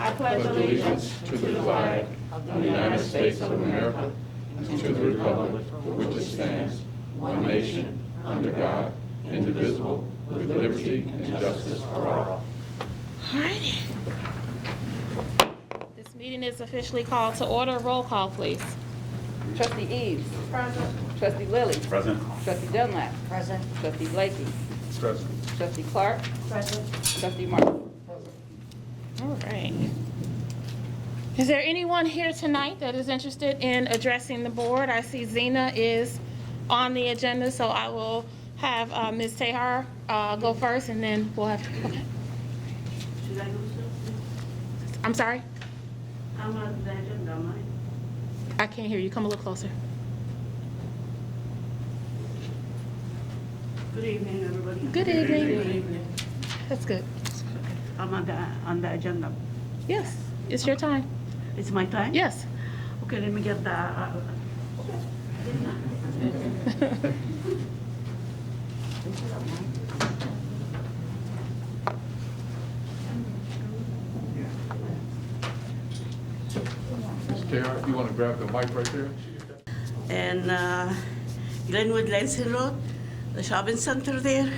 I pledge allegiance to the flag of the United States of America and to the republic for which it stands, one nation, under God, indivisible, with liberty and justice for all. All righty. This meeting is officially called to order. Roll call, please. Trustee Eves. Present. Trustee Lilly. Present. Trustee Dunlap. Present. Trustee Blakey. Present. Trustee Clark. Present. Trustee Martin. All right. Is there anyone here tonight that is interested in addressing the board? I see Zena is on the agenda, so I will have Ms. Tehar go first, and then we'll have, okay. Should I do so? I'm sorry? I'm on the agenda, mine. I can't hear you. Come a little closer. Good evening, everybody. Good evening. Good evening. That's good. I'm on the agenda. Yes, it's your time. It's my time? Yes. Okay, let me get the, Ms. Tara, you want to grab the mic right there? and Glenwood, Lansing Road, the shopping center there.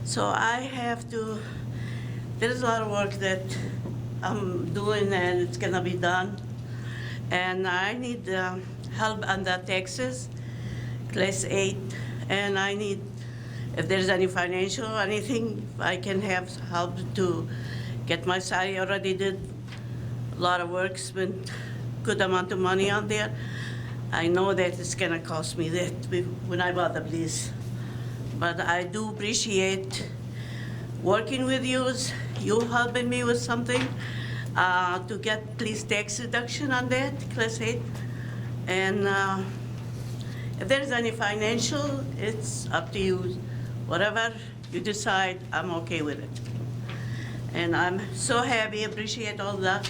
So I have to, there's a lot of work that I'm doing and it's gonna be done. And I need help on the taxes, class 8, and I need, if there's any financial or anything, I can have help to get my salary. Already did a lot of work, spent good amount of money on there. I know that it's gonna cost me that when I bought the place. But I do appreciate working with you helping me with something to get police tax reduction on that, class 8. And if there's any financial, it's up to you. Whatever you decide, I'm okay with it. And I'm so happy, appreciate all the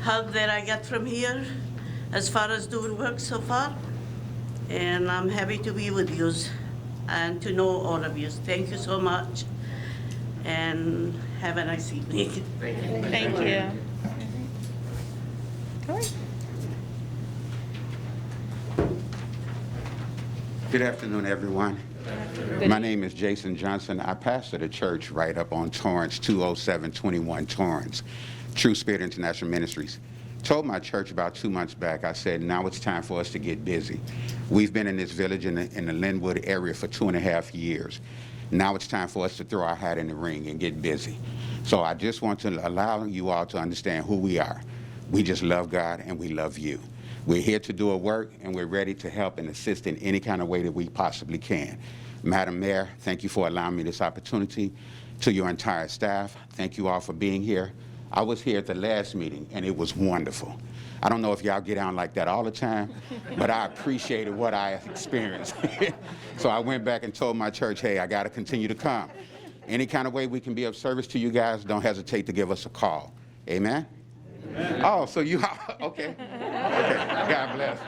help that I get from here as far as doing work so far. And I'm happy to be with you and to know all of you. Thank you so much. And have a nice evening. Thank you. All right. Good afternoon, everyone. My name is Jason Johnson. I pastor the church right up on Torrance, 20721 Torrance, True Spirit International Ministries. Told my church about 2 months back, I said, now it's time for us to get busy. We've been in this village in the Lynwood area for 2.5 years. Now it's time for us to throw our hat in the ring and get busy. So I just want to allow you all to understand who we are. We just love God and we love you. We're here to do a work and we're ready to help and assist in any kind of way that we possibly can. Madam Mayor, thank you for allowing me this opportunity. To your entire staff, thank you all for being here. I was here at the last meeting and it was wonderful. I don't know if y'all get down like that all the time, but I appreciated what I experienced. So I went back and told my church, hey, I got to continue to come. Any kind of way we can be of service to you guys, don't hesitate to give us a call. Amen? Amen. Oh, so you, okay. Okay, God bless.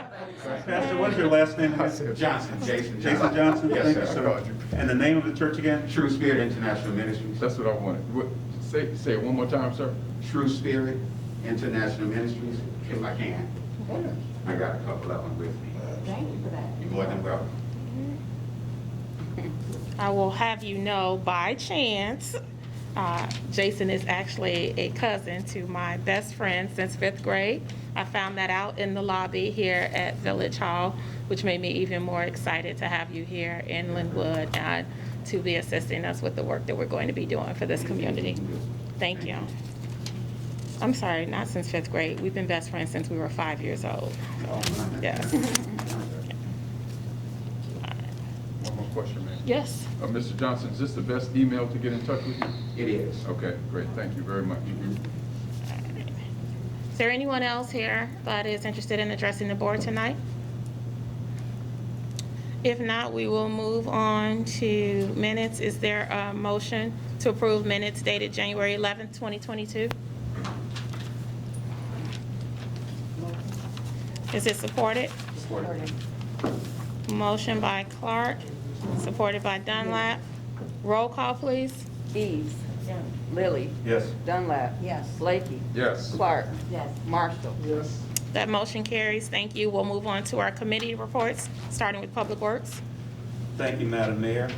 Pastor, what is your last name again? Johnson, Jason Johnson. Jason Johnson? Yes, Thank sir. you, sir. And the name of the church again? True Spirit International Ministries. That's what I wanted. Say it one more time, sir. True Spirit International Ministries, if I can. I got a couple of them with me. Thank you for that. You're more than welcome. I will have you know, by chance, Jason is actually a cousin to my best friend since 5th grade. I found that out in the lobby here at Village Hall, which made me even more excited to have you here in Lynwood and to be assisting us with the work that we're going to be doing for this community. Thank you. I'm sorry, not since 5th grade. We've been best friends since we were 5 years old. So, yes. One more question, ma'am. Yes. Mr. Johnson, is this the best email to get in touch with you? It is. Okay, great. Thank you very much. Is there anyone else here that is interested in addressing the board tonight? If not, we will move on to minutes. Is there a motion to approve minutes dated January 11th, 2022? Is it supported? Supported. Motion by Clark, supported by Dunlap. Roll call, please. Eves. Lilly, Yes. Dunlap. Yes. Blakey. Yes. Clark. Yes. Marshall. Yes. That motion carries. Thank you. We'll move on to our committee reports, starting with Public Works. Thank you, Madam Mayor.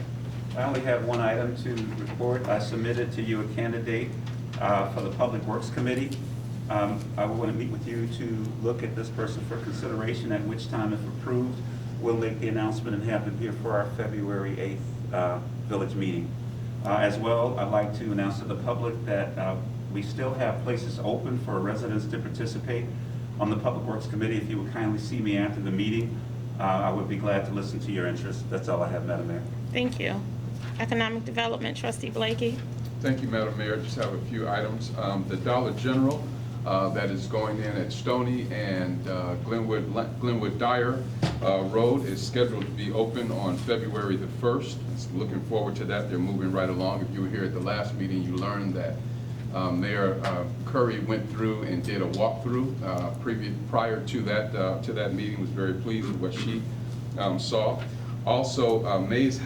I only have one item to report. I submitted to you a candidate for the Public Works Committee. I want to meet with you to look at this person for consideration, at which time, if approved, we'll make the announcement and have them here for our February 8th village meeting. As well, I'd like to announce to the public that we still have places open for residents to participate on the Public Works Committee. If you would kindly see me after the meeting, I would be glad to listen to your interests. That's all I have, Madam Mayor. Thank you. Economic Development, Trustee Blakey. Thank you, Madam Mayor. Just have a few items. The Dollar General that is going in at Stony and Glenwood Dyer Road is scheduled to be open on February the 1st. Looking forward to that. They're moving right along. If you were here at the last meeting, you learned that Mayor Curry went through and did a walkthrough prior to that meeting. Was very pleased with what she saw. Also, Mays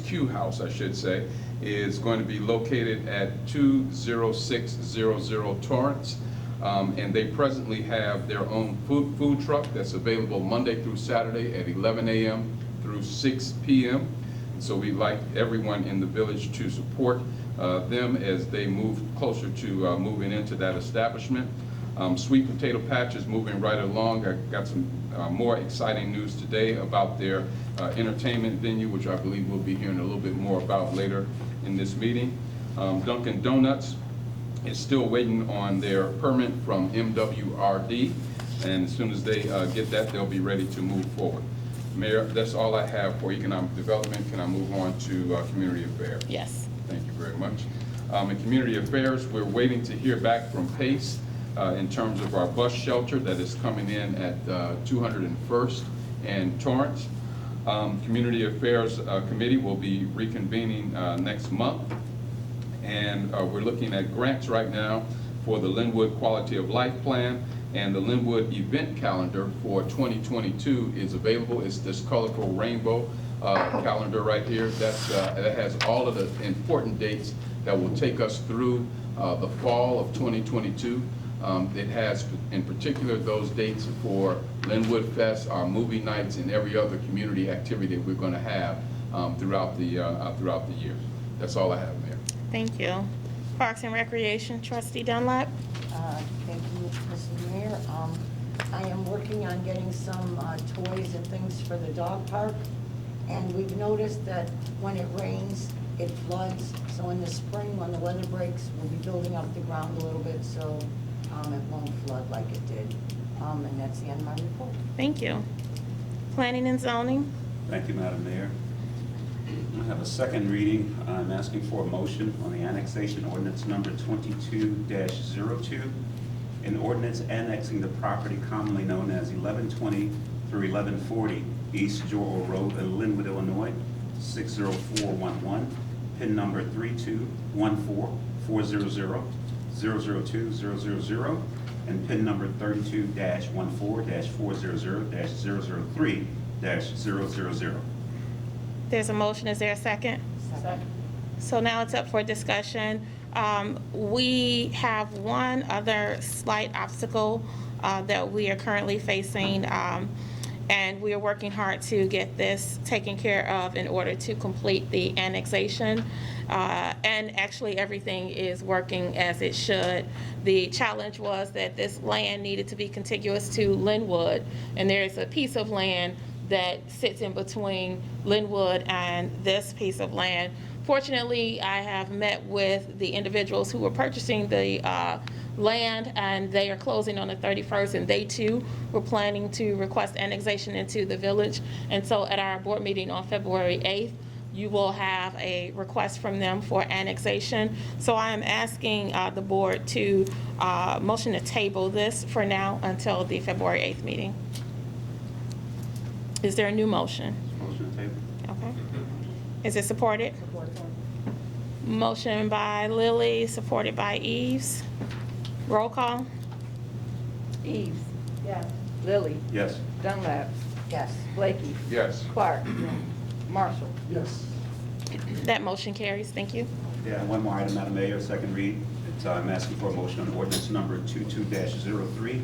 Q House, I should say, is going to be located at 20600 Torrance. And they presently have their own food truck that's available Monday through Saturday at 11 a.m. through 6 p.m. And so we'd like everyone in the village to support them as they move closer to moving into that establishment. Sweet Potato Patch is moving right along. I got some more exciting news today about their entertainment venue, which I believe we'll be hearing a little bit more about later in this meeting. Dunkin' Donuts is still waiting on their permit from MWRD, and as soon as they get that, they'll be ready to move forward. Mayor, that's all I have for economic development. Can I move on to community affairs? Yes. Thank you very much. In community affairs, we're waiting to hear back from PACE in terms of our bus shelter that is coming in at 201st and Torrance. Community Affairs Committee will be reconvening next month, and we're looking at grants right now for the Lynwood Quality of Life Plan, and the Lynwood event calendar for 2022 is available. It's this colorful rainbow calendar right here. That has all of the important dates that will take us through the fall of 2022. It has, in particular, those dates for Lynwood Fest, our movie nights, and every other community activity that we're going to have throughout the year. That's all I have, Mayor. Thank you. Parks and Recreation, Trustee Dunlap. Thank you, Mrs. Mayor. I am working on getting some toys and things for the dog park. And we've noticed that when it rains, it floods. So in the spring, when the weather breaks, we'll be building up the ground a little bit so it won't flood like it did. And that's the end of my report. Thank you. Planning and Zoning. Thank you, Madam Mayor. I have a second reading. I'm asking for a motion on the annexation ordinance number 22-02, an ordinance annexing the property commonly known as 1120 through 1140 East Joel Road in Lynwood, Illinois, 60411, PIN number 32144000, 002-000, and PIN number 32-14-400-003-000. There's a motion. Is there a second? Second. So now it's up for discussion. We have one other slight obstacle that we are currently facing, and we are working hard to get this taken care of in order to complete the annexation. And actually, everything is working as it should. The challenge was that this land needed to be contiguous to Lynwood, and there is a piece of land that sits in between Lynwood and this piece of land. Fortunately, I have met with the individuals who were purchasing the land, and they are closing on the 31st, and they too were planning to request annexation into the village. And so at our board meeting on February 8th, you will have a request from them for annexation. So I am asking the board to motion to table this for now until the February 8th meeting. Is there a new motion? Motion to table. Okay. Is it supported? Motion by Lilly, supported by Eves. Roll call. Eves. Yes. Lilly, Yes. Dunlap, Yes. Blakey, Yes. Clark, Marshall. Yes. That motion carries. Thank you. Yeah, one more item, Madam Mayor, second read. I'm asking for a motion on ordinance number 22-03,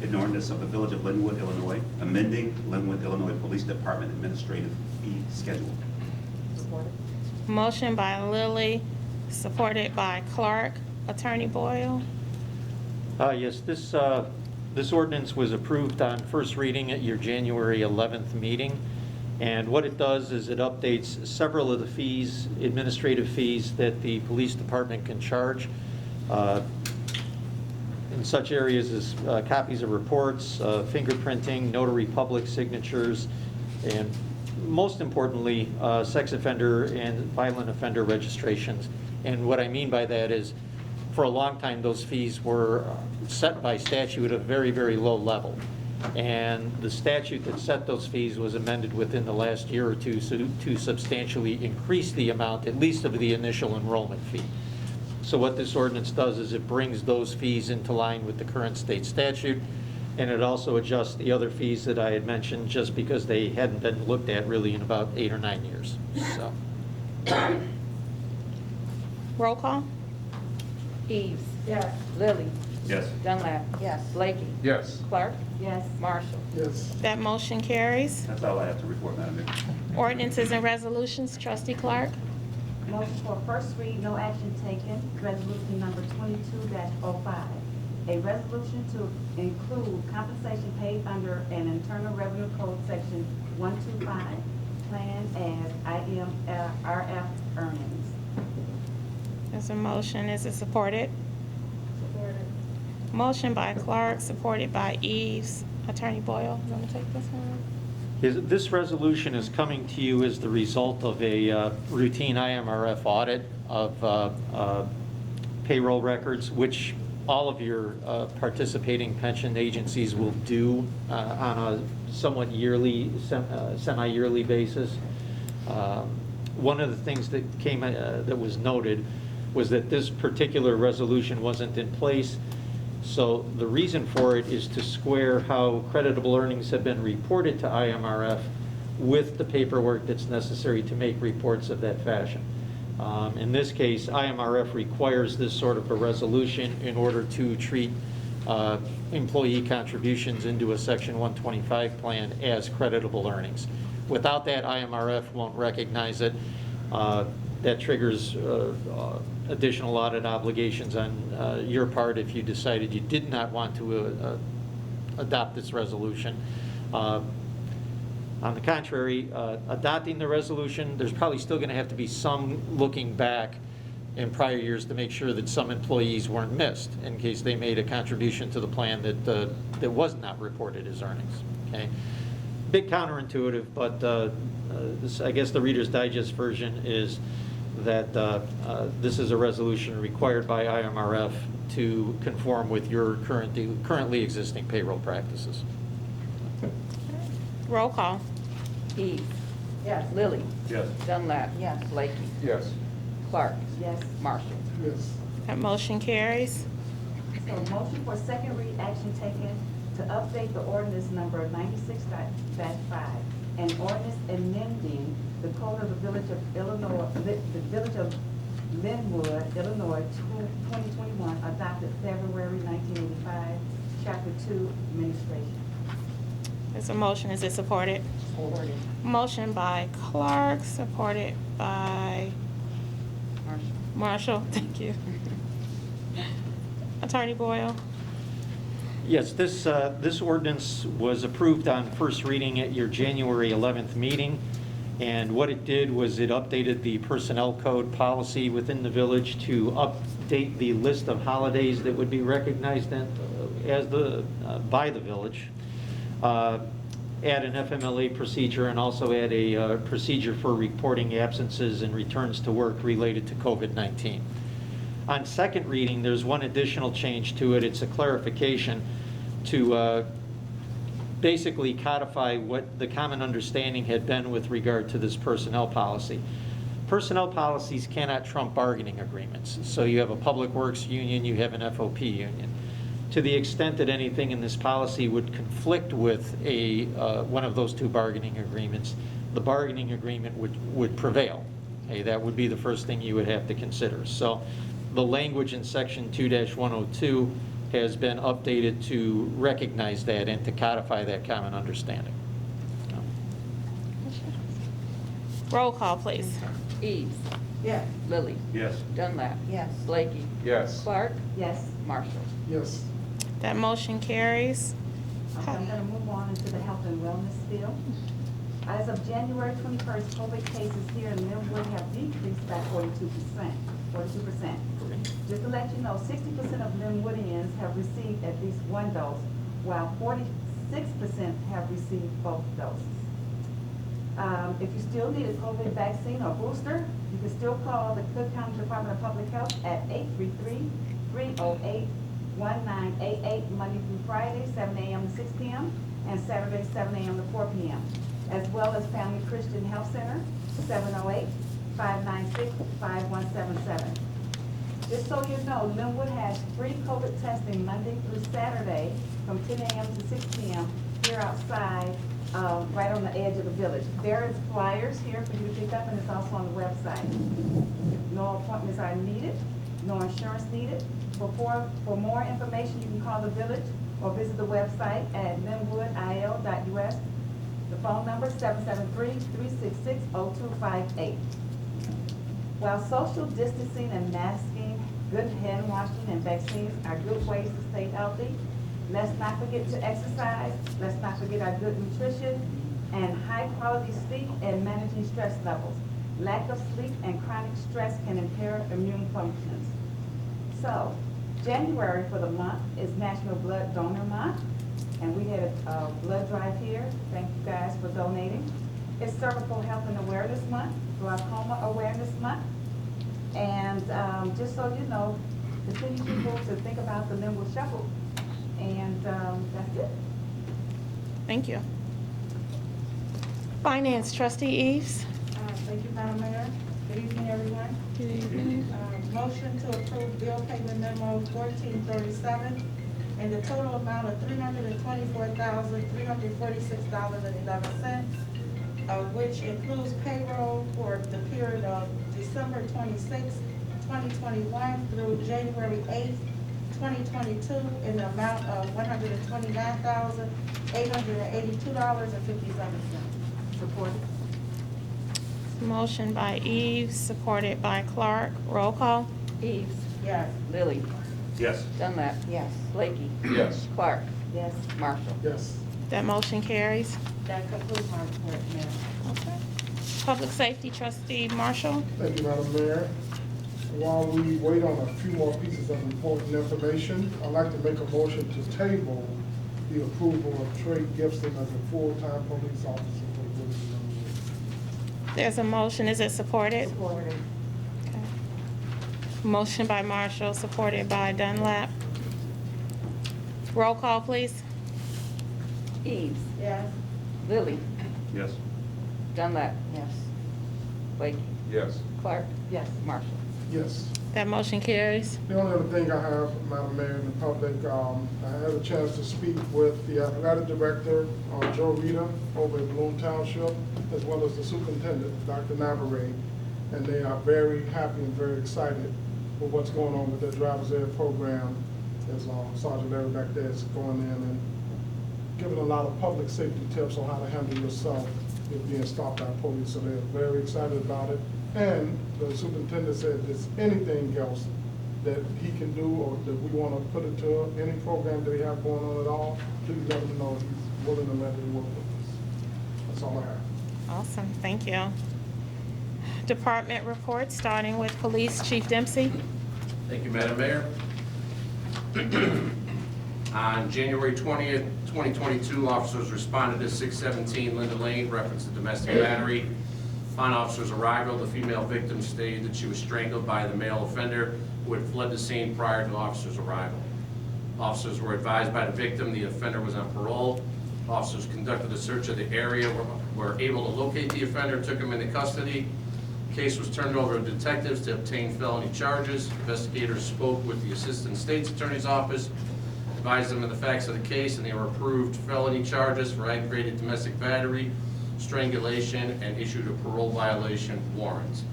an ordinance of the Village of Lynwood, Illinois, amending Lynwood, Illinois Police Department administrative fee schedule. Motion by Lilly, supported by Clark. Attorney Boyle. Yes, this ordinance was approved on first reading at your January 11th meeting. And what it does is it updates several of the fees, administrative fees that the police department can charge in such areas as copies of reports, fingerprinting, notary public signatures, and most importantly, sex offender and violent offender registrations. And what I mean by that is, for a long time, those fees were set by statute at a very, very low level. And the statute that set those fees was amended within the last year or two to substantially increase the amount, at least of the initial enrollment fee. So what this ordinance does is it brings those fees into line with the current state statute, and it also adjusts the other fees that I had mentioned just because they hadn't been looked at really in about 8 or 9 years. So. Roll call. Eves. Yes. Lilly. Yes. Dunlap. Yes. Blakey. Yes. Clark. Yes. Marshall. Yes. That motion carries. That's all I have to report, Madam Mayor. Ordinances and resolutions, Trustee Clark. Motion for first read, no action taken, resolution number 22-05. A resolution to include compensation paid under an Internal Revenue Code section 125, plan as IMRF earnings. There's a motion. Is it supported? Motion by Clark, supported by Eves. Attorney Boyle, you want to take this one? This resolution is coming to you as the result of a routine IMRF audit of payroll records, which all of your participating pension agencies will do on a somewhat yearly, semi-yearly basis. One of the things that that was noted was that this particular resolution wasn't in place. So the reason for it is to square how creditable earnings have been reported to IMRF with the paperwork that's necessary to make reports of that fashion. In this case, IMRF requires this sort of a resolution in order to treat employee contributions into a Section 125 plan as creditable earnings. Without that, IMRF won't recognize it. That triggers additional audit obligations on your part if you decided you did not want to adopt this resolution. On the contrary, adopting the resolution, there's probably still going to have to be some looking back in prior years to make sure that some employees weren't missed in case they made a contribution to the plan that was not reported as earnings. Okay, bit counterintuitive, but this, I guess the Reader's Digest version is that this is a resolution required by IMRF to conform with your currently existing payroll practices. Roll call. Eves. Yes. Lilly. Yes. Dunlap. Yes. Blakey. Yes. Clark. Yes. Marshall. Yes. That motion carries. So motion for second read, action taken to update the ordinance number 96-5, an ordinance amending the code of the Village of Illinois, the Village of Lynwood, Illinois, 2021, adopted February 1985, Chapter 2, Administration. There's a motion. Is it supported? Supported. Motion by Clark, supported by Marshall. Marshall. Thank you. Attorney Boyle. Yes, this ordinance was approved on first reading at your January 11th meeting, and what it did was it updated the personnel code policy within the village to update the list of holidays that would be recognized by the village, add an FMLA procedure, and also add a procedure for reporting absences and returns to work related to COVID-19. On second reading, there's one additional change to it. It's a clarification to basically codify what the common understanding had been with regard to this personnel policy. Personnel policies cannot trump bargaining agreements. So you have a public works union, you have an FOP union. To the extent that anything in this policy would conflict with one of those two bargaining agreements, the bargaining agreement would prevail. Okay, that would be the first thing you would have to consider. So the language in section 2-102 has been updated to recognize that and to codify that common understanding. Roll call, please. Eves. Yes. Lily. Yes. Dunlap. Yes. Blakey. Yes. Clark. Yes. Marshall. Yes. That motion carries. Okay, I'm going to move on into the health and wellness field. As of January 21st, COVID cases here in Lynwood have decreased by 42%. 42%. Just to let you know, 60% of Lynwoodians have received at least one dose, while 46% have received both doses. If you still need a COVID vaccine or booster, you can still call the Cook County Department of Public Health at 833-308-1988, Monday through Friday, 7 a.m. to 6 p.m., and Saturday, 7 a.m. to 4 p.m., as well as Family Christian Health Center, 708-596-5177. Just so you know, Lynwood has free COVID testing Monday through Saturday from 10 a.m. to 6 p.m. here outside, right on the edge of the village. There is flyers here for you to pick up, and it's also on the website. No appointments are needed, no insurance needed. For more information, you can call the village or visit the website at lynwoodil.us. The phone number is 773-366-0258. While social distancing and masking, good hand washing, and vaccines are good ways to stay healthy, let's not forget to exercise, let's not forget our good nutrition, and high-quality sleep and managing stress levels. Lack of sleep and chronic stress can impair immune functions. So, January for the month is National Blood Donor Month, and we had a blood drive here. Thank you guys for donating. It's Cervical Health and Awareness Month, Glaucoma Awareness Month, and just so you know, continue people to think about the Lynwood Shuffle, and that's it. Thank you. Finance, Trustee Eves. Thank you, Madam Mayor. Good evening, everyone. Good evening. Motion to approve bill payment memo 1437 in the total amount of $324,346.11, which includes payroll for the period of December 26, 2021 through January 8th, 2022 in the amount of $129,882.57. Support. Motion by Eves, supported by Clark. Roll call. Eves. Yes. Lily. Yes. Dunlap. Yes. Blakey. Yes. Clark. Yes. Marshall. Yes. That motion carries. That concludes my report, Mayor. Okay. Public Safety, Trustee Marshall. Thank you, Madam Mayor. While we wait on a few more pieces of important information, I'd like to make a motion to table the approval of Trey Gibson as a full-time police officer for the village of Lynwood. There's a motion. Is it supported? Supported. Okay. Motion by Marshall, supported by Dunlap. Roll call, please. Eves. Yes. Lily. Yes. Dunlap. Yes. Blakey. Yes. Clark. Yes. Marshall. Yes. That motion carries. The only other thing I have, Madam Mayor, and the public, I had a chance to speak with the athletic director, Joe Rita, over in Bloom Township, as well as the superintendent, Dr. Navarre, and they are very happy and very excited with what's going on with their driver's ed program, as Sergeant Larry back there is going in and giving a lot of public safety tips on how to handle yourself if being stopped by police. So they're very excited about it. And the superintendent said if there's anything else that he can do or that we want to put into any program that we have going on at all, please let him know he's willing to let it work with us. That's all I have. Awesome, thank you. Department reports, starting with Police Chief Dempsey. Thank you, Madam Mayor. On January 20th, 2022, officers responded to 617 Linda Lane, reference to domestic battery. Upon officers' arrival, the female victim stated that she was strangled by the male offender who had fled the scene prior to officers' arrival. Officers were advised by the victim the offender was on parole. Officers conducted a search of the area, were able to locate the offender, took him into custody. The case was turned over to detectives to obtain felony charges. Investigators spoke with the Assistant State's Attorney's Office, advised them of the facts of the case, and they were approved felony charges for aggravated domestic battery, strangulation, and issued a parole violation warrant.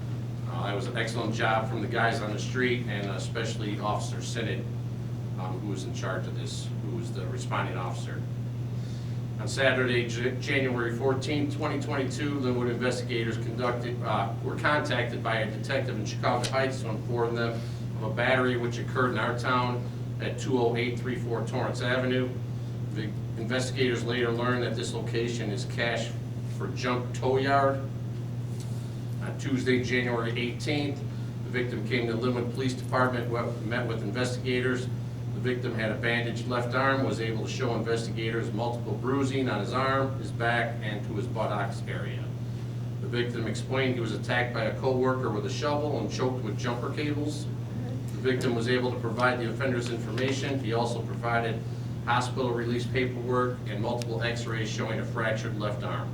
That was an excellent job from the guys on the street, and especially Officer Sinnott, who was in charge of this, who was the responding officer. On Saturday, January 14, 2022, Lynwood investigators were contacted by a detective in Chicago Heights to inform them of a battery which occurred in our town at 20834 Torrance Avenue. The investigators later learned that this location is cash for junk tow yard. On Tuesday, January 18th, the victim came to the Lynwood Police Department, met with investigators. The victim had a bandaged left arm, was able to show investigators multiple bruising on his arm, his back, and to his buttocks area. The victim explained he was attacked by a co-worker with a shovel and choked with jumper cables. The victim was able to provide the offender's information. He also provided hospital release paperwork and multiple x-rays showing a fractured left arm.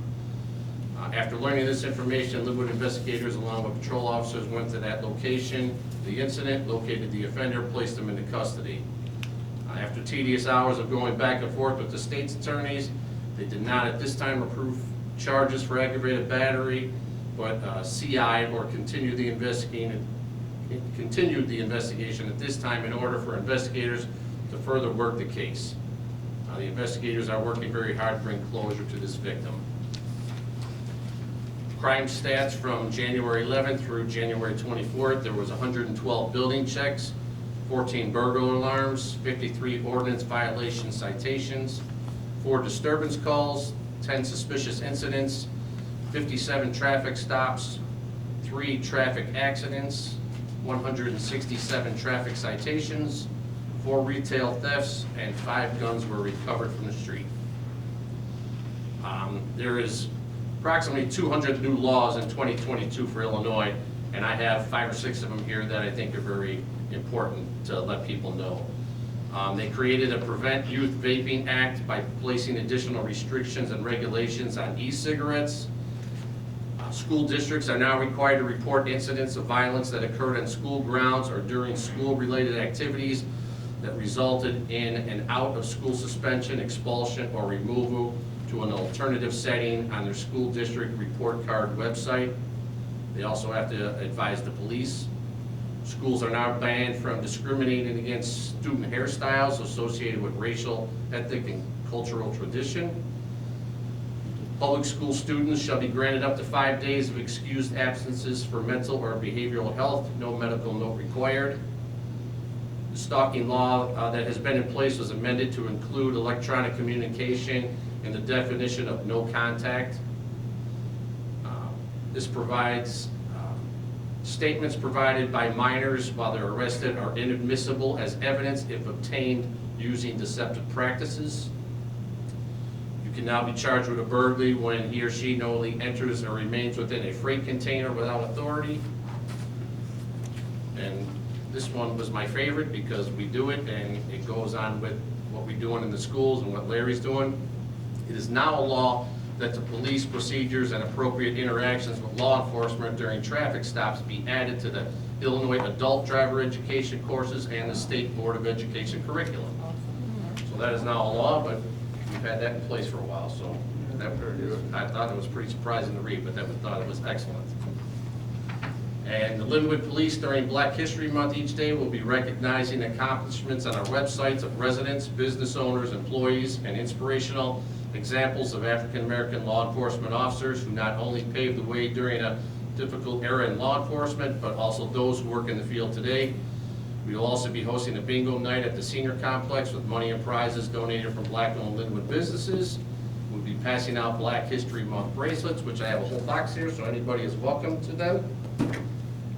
After learning this information, Lynwood investigators along with patrol officers went to that location, the incident, located the offender, placed him into custody. After tedious hours of going back and forth with the state's attorneys, they did not at this time approve charges for aggravated battery, but CI'd or continued the investigation at this time in order for investigators to further work the case. The investigators are working very hard to bring closure to this victim. Crime stats from January 11th through January 24th, there was 112 building checks, 14 burglar alarms, 53 ordinance violation citations, 4 disturbance calls, 10 suspicious incidents, 57 traffic stops, 3 traffic accidents, 167 traffic citations, 4 retail thefts, and 5 guns were recovered from the street. There is approximately 200 new laws in 2022 for Illinois, and I have 5 or 6 of them here that I think are very important to let people know. They created a Prevent Youth Vaping Act by placing additional restrictions and regulations on e-cigarettes. School districts are now required to report incidents of violence that occurred on school grounds or during school-related activities that resulted in an out-of-school suspension, expulsion, or removal to an alternative setting on their school district report card website. They also have to advise the police. Schools are now banned from discriminating against student hairstyles associated with racial, ethnic, and cultural tradition. Public school students shall be granted up to 5 days of excused absences for mental or behavioral health, no medical note required. The stalking law that has been in place was amended to include electronic communication and the definition of no contact. This provides statements provided by minors while they're arrested are inadmissible as evidence if obtained using deceptive practices. You can now be charged with a burglary when he or she knowingly enters or remains within a freight container without authority. And this one was my favorite because we do it and it goes on with what we're doing in the schools and what Larry's doing. It is now a law that the police procedures and appropriate interactions with law enforcement during traffic stops be added to the Illinois Adult Driver Education courses and the State Board of Education curriculum. So that is now a law, but we've had that in place for a while, so I thought it was pretty surprising to read, but thought it was excellent. And the Lynwood Police during Black History Month each day will be recognizing accomplishments on our websites of residents, business owners, employees, and inspirational examples of African American law enforcement officers who not only paved the way during a difficult era in law enforcement, but also those who work in the field today. We will also be hosting a bingo night at the senior complex with money and prizes donated from Black-owned Lynwood businesses. We'll be passing out Black History Month bracelets, which I have a whole box here, so anybody is welcome to them.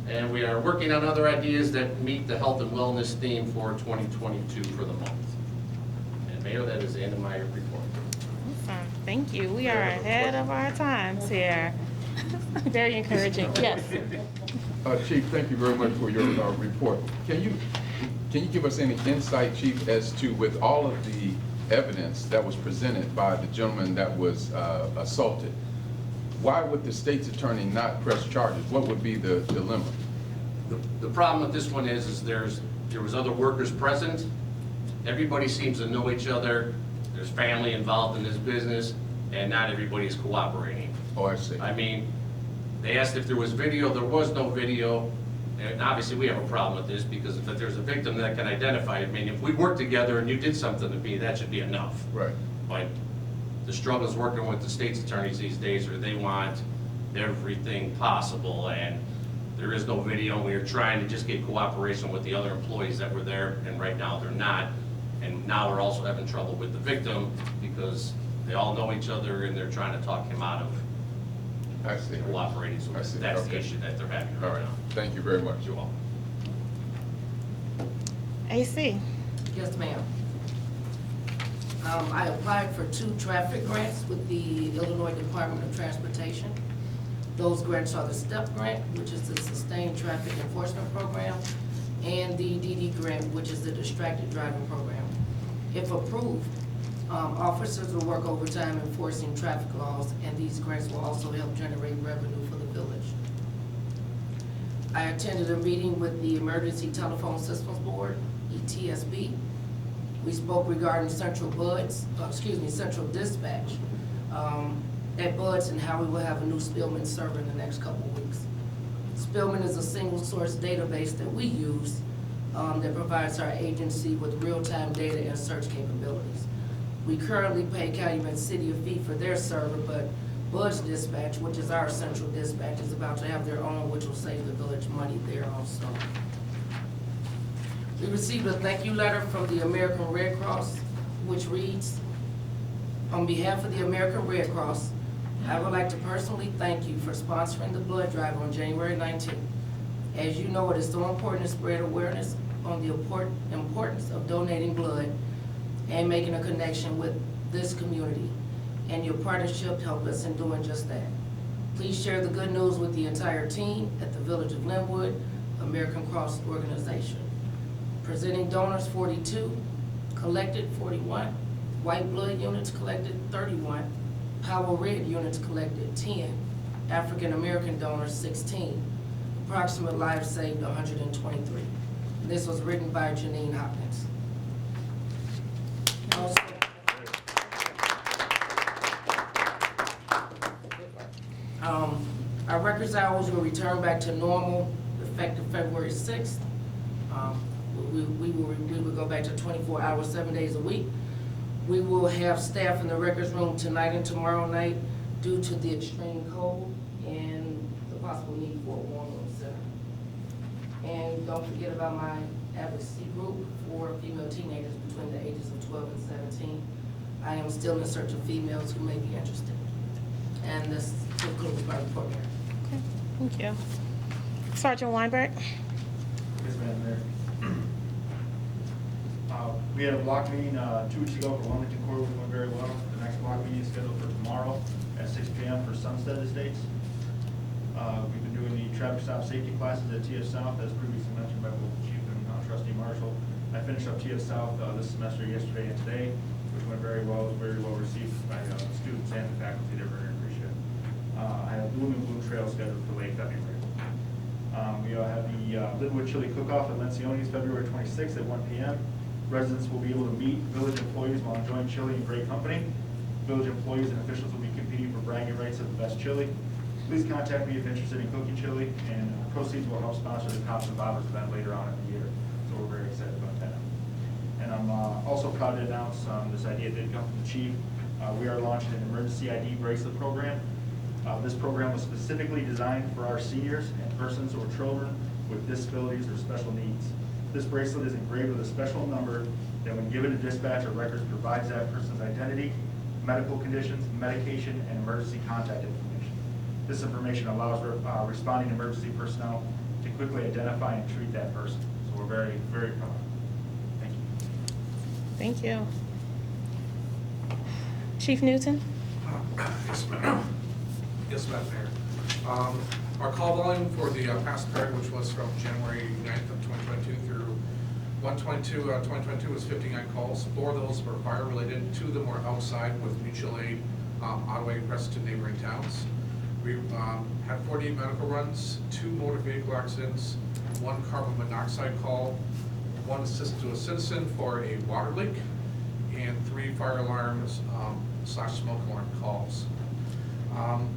And we are working on other ideas that meet the health and wellness theme for 2022 for the month. And Mayor, that is the end of my report. Awesome. Thank you. We are ahead of our times here. Very encouraging. Yes. Chief, thank you very much for your report. Can you give us any insight, Chief, as to, with all of the evidence that was presented by the gentleman that was assaulted, why would the state's attorney not press charges? What would be the dilemma? The problem with this one is there was other workers present. Everybody seems to know each other. There's family involved in this business, and not everybody is cooperating. Oh, I see. I mean, They asked if there was video. There was no video. And obviously, we have a problem with this because if there's a victim that can identify it, I mean, if we work together and you did something to me, that should be enough. Right. But the struggle is working with the state's attorneys these days, or they want everything possible, and there is no video. We are trying to just get cooperation with the other employees that were there, and right now they're not. And now we're also having trouble with the victim because they all know each other and they're trying to talk him out of I see. cooperating. So I see. that's the Okay. issue that they're having All right right, now. thank you very much. You're welcome. AC. Yes, ma'am. I applied for 2 traffic grants with the Illinois Department of Transportation. Those grants are the STEP grant, which is the Sustained Traffic Enforcement Program, and the DD grant, which is the Distracted Driving Program. If approved, officers will work overtime enforcing traffic laws, and these grants will also help generate revenue for the village. I attended a meeting with the Emergency Telephone Systems Board, ETSB. We spoke regarding Central Dispatch at Buds and how we will have a new Spillman server in the next couple of weeks. Spillman is a single source database that we use that provides our agency with real-time data and search capabilities. We currently pay Calumet City a fee for their server, but Buds Dispatch, which is our central dispatch, is about to have their own, which will save the village money there also. We received a thank you letter from the American Red Cross, which reads, "On behalf of the American Red Cross, I would like to personally thank you for sponsoring the blood drive on January 19th. As you know, it is so important to spread awareness on the importance of donating blood and making a connection with this community, and your partnership helped us in doing just that. Please share the good news with the entire team at the Village of Lynwood American Cross Organization. Presenting donors 42, collected 41, white blood units collected 31, Power Red units collected 10, African American donors 16, approximate lives saved 123. This was written by Janine Hopkins. Also, our records hours will return back to normal effective February 6th. We will go back to 24 hours, 7 days a week. We will have staff in the records room tonight and tomorrow night due to the extreme cold and the possible need for a warm room center. And don't forget about my advocacy group for female teenagers between the ages of 12 and 17. I am still in search of females who may be interested. And this concludes my report, Mayor. Okay, thank you. Sergeant Weinberg. Yes, Madam Mayor. We had a block meeting 2 weeks ago for Wilmington Court, which went very well. The next block meeting is scheduled for tomorrow at 6 p.m. for Sunstead Estates. We've been doing the traffic stop safety classes at TF South, as previously mentioned by both the Chief and Trustee Marshall. I finished up TF South this semester yesterday and today, which went very well. It was very well received by students and the faculty. They're very appreciative. I have Bloom and Blue Trail scheduled for late February. We have the Lynwood Chili Cook-Off at Lencioni's February 26th at 1 p.m. Residents will be able to meet village employees while enjoying chili in great company. Village employees and officials will be competing for bragging rights of the best chili. Please contact me if interested in cooking chili, and proceeds will help sponsor the Cops and Bobbers event later on in the year. So we're very excited about that. And I'm also proud to announce this idea did come from the chief. We are launching an emergency ID bracelet program. This program was specifically designed for our seniors and persons or children with disabilities or special needs. This bracelet is engraved with a special number that when given to dispatch or records provides that person's identity, medical conditions, medication, and emergency contact information. This information allows responding emergency personnel to quickly identify and treat that person. So we're very, very proud. Thank you. Thank you. Chief Newton. Yes, ma'am. Yes, Madam Mayor. Our call volume for the past period, which was from January 9th of 2022 through 1/22/2022, was 59 calls. 4 of those were fire related. 2 of them were outside with mutual aid, Ottawa and Preston neighboring towns. We had 48 medical runs, 2 motor vehicle accidents, 1 carbon monoxide call, 1 assist to a citizen for a water leak, and 3 fire alarms / smoke alarm calls.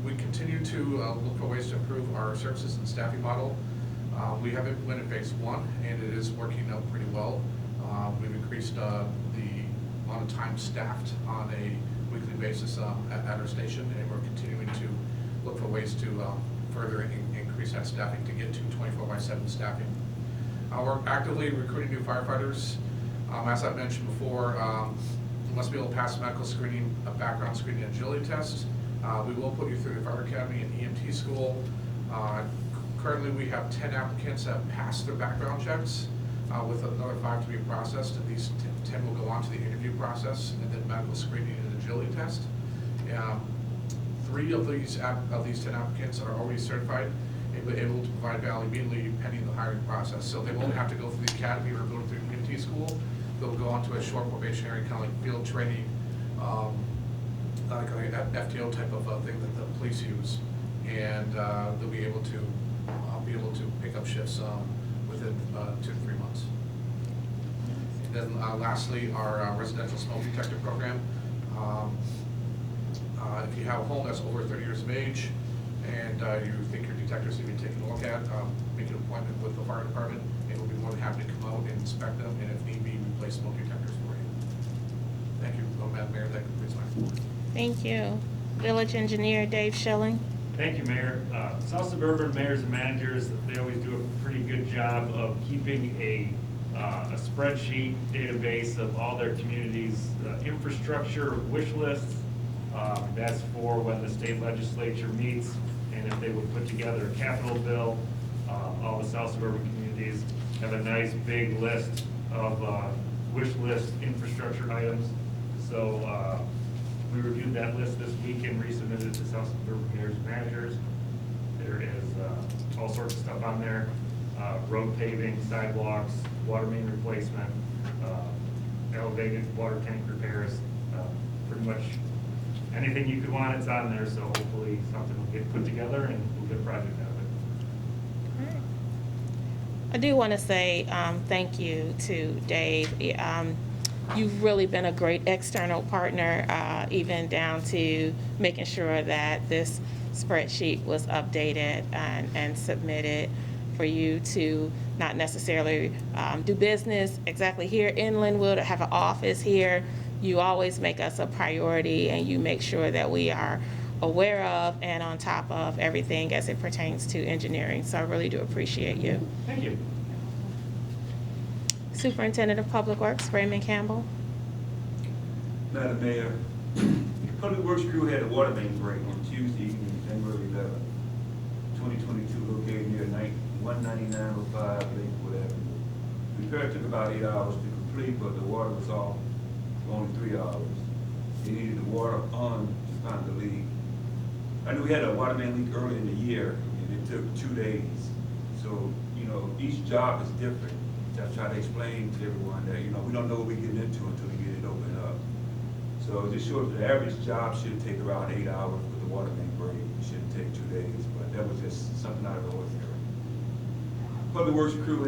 We continue to look for ways to improve our services and staffing model. We have implemented phase 1, and it is working out pretty well. We've increased the amount of time staffed on a weekly basis at our station, and we're continuing to look for ways to further increase that staffing to get to 24/7 staffing. We're actively recruiting new firefighters. As I've mentioned before, you must be able to pass a medical screening, a background screening, and agility test. We will put you through the fire academy and EMT school. Currently, we have 10 applicants that have passed their background checks, with another 5 to be processed, and these 10 will go on to the interview process, and then medical screening and agility test. 3 of these 10 applicants are already certified and will be able to provide value immediately pending the hiring process. So they won't have to go through the academy or go through EMT school. They'll go on to a short probationary kind of like field training, like an FTO type of thing that the police use, and they'll be able to pick up shifts within 2 to 3 months. And then lastly, our residential smoke detector program. If you have a home that's over 30 years of age and you think your detectors need to be taken a look at, make an appointment with the fire department, and we'll be more than happy to come out and inspect them, and if need be, replace smoke detectors for you. Thank you, Madam Mayor. That completes my report. Thank you. Village Engineer Dave Schilling. Thank you, Mayor. South Suburban mayors and managers, they always do a pretty good job of keeping a spreadsheet database of all their communities' infrastructure wish lists. That's for when the state legislature meets, and if they would put together a capital bill, all the South Suburban communities have a nice big list of wish list infrastructure items. So we reviewed that list this week and resubmitted it to South Suburban mayors and managers. There is all sorts of stuff on there, road paving, sidewalks, water main replacement, elevated water tank repairs, pretty much anything you could want, it's on there, so hopefully something will get put together and we'll get a project out of it. I do want to say thank you to Dave. You've really been a great external partner, even down to making sure that this spreadsheet was updated and submitted for you to not necessarily do business exactly here in Lynwood or have an office here. You always make us a priority, and you make sure that we are aware of and on top of everything as it pertains to engineering. So I really do appreciate you. Thank you. Superintendent of Public Works, Raymond Campbell. Madam Mayor, Public Works crew had a water main break on Tuesday evening, January 11, 2022, located near 19905 Lynwood Avenue. Repair took about 8 hours to complete, but the water was off for only 3 hours. They needed the water on to find the leak. I knew we had a water main leak early in the year, and it took 2 days. So, each job is different. I try to explain to everyone that, we don't know what we're getting into until we get it opened up. So this shows the average job should take around 8 hours with the water main break. It shouldn't take 2 days, but that was just something out of the ordinary. Public Works crew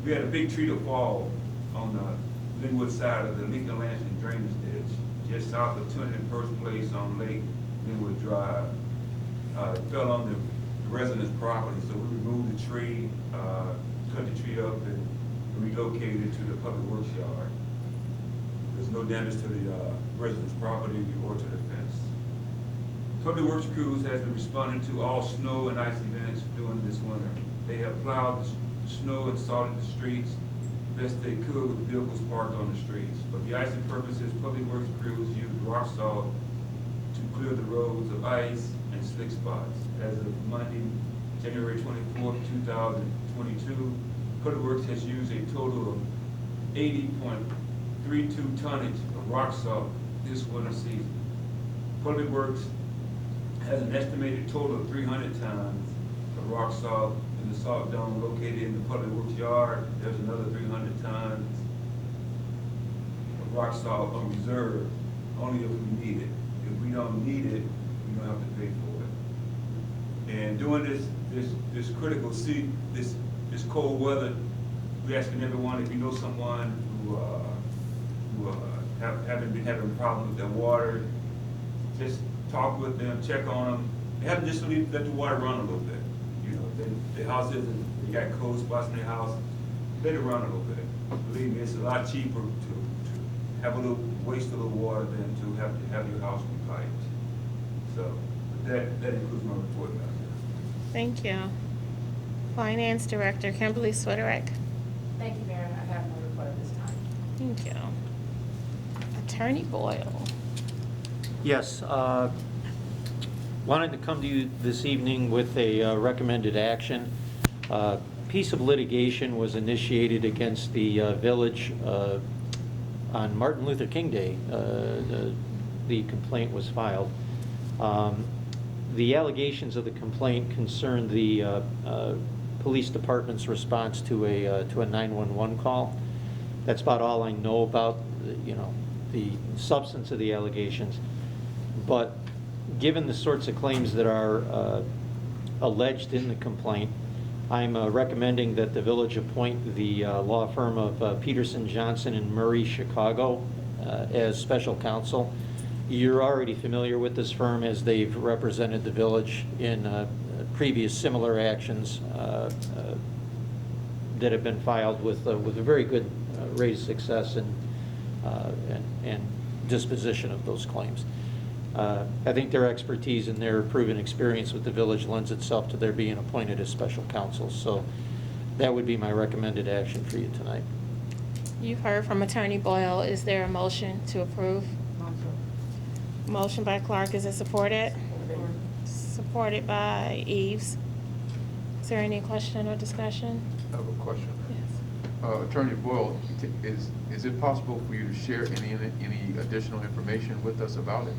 we had a big tree to fall on the Lynwood side of the Lincoln Lansing drainage ditch, just south of 201st Place on Lake Lynwood Drive. It fell on the resident's property, so we removed the tree, cut the tree up, and relocated it to the Public Works yard. There's no damage to the resident's property or to the fence. Public Works crews has been responding to all snow and ice events during this winter. They have plowed the snow and salted the streets best they could with vehicles parked on the streets. For de-icing purposes, Public Works crews use rock salt to clear the roads of ice and slick spots. As of Monday, January 24th, 2022, Public Works has used a total of 80.32 tonnage of rock salt this winter season. Public Works has an estimated total of 300 tons of rock salt in the salt dome located in the Public Works yard. There's another 300 tons of rock salt on reserve, only if we need it. If we don't need it, we don't have to pay for it. And during this critical this cold weather, we're asking everyone, if you know someone who haven't been having problems with their water, just talk with them, check on them, have them just let the water run a little bit. You know, the house isn't, they got cold spots in their house, let it run a little bit. Believe me, it's a lot cheaper to have a little, waste a little water than to have your house repiped. So that includes my report, Madam Mayor. Thank you. Finance Director Kimberly Swiderick. Thank you, Mayor. I have no report at this time. Thank you. Attorney Boyle. Yes, wanted to come to you this evening with a recommended action. Piece of litigation was initiated against the village on Martin Luther King Day. The complaint was filed. The allegations of the complaint concerned the police department's response to a 911 call. That's about all I know about, the substance of the allegations. But given the sorts of claims that are alleged in the complaint, I'm recommending that the village appoint the law firm of Peterson, Johnson, and Murray, Chicago as special counsel. You're already familiar with this firm as they've represented the village in previous similar actions that have been filed with a very good rate of success and disposition of those claims. I think their expertise and their proven experience with the village lends itself to their being appointed as special counsel. So that would be my recommended action for you tonight. You've heard from Attorney Boyle. Is there a motion to approve? Motion by Clark. Is it supported? Supported by Eves. Is there any question or discussion? I have a question. Yes. Attorney Boyle, is it possible for you to share any additional information with us about it?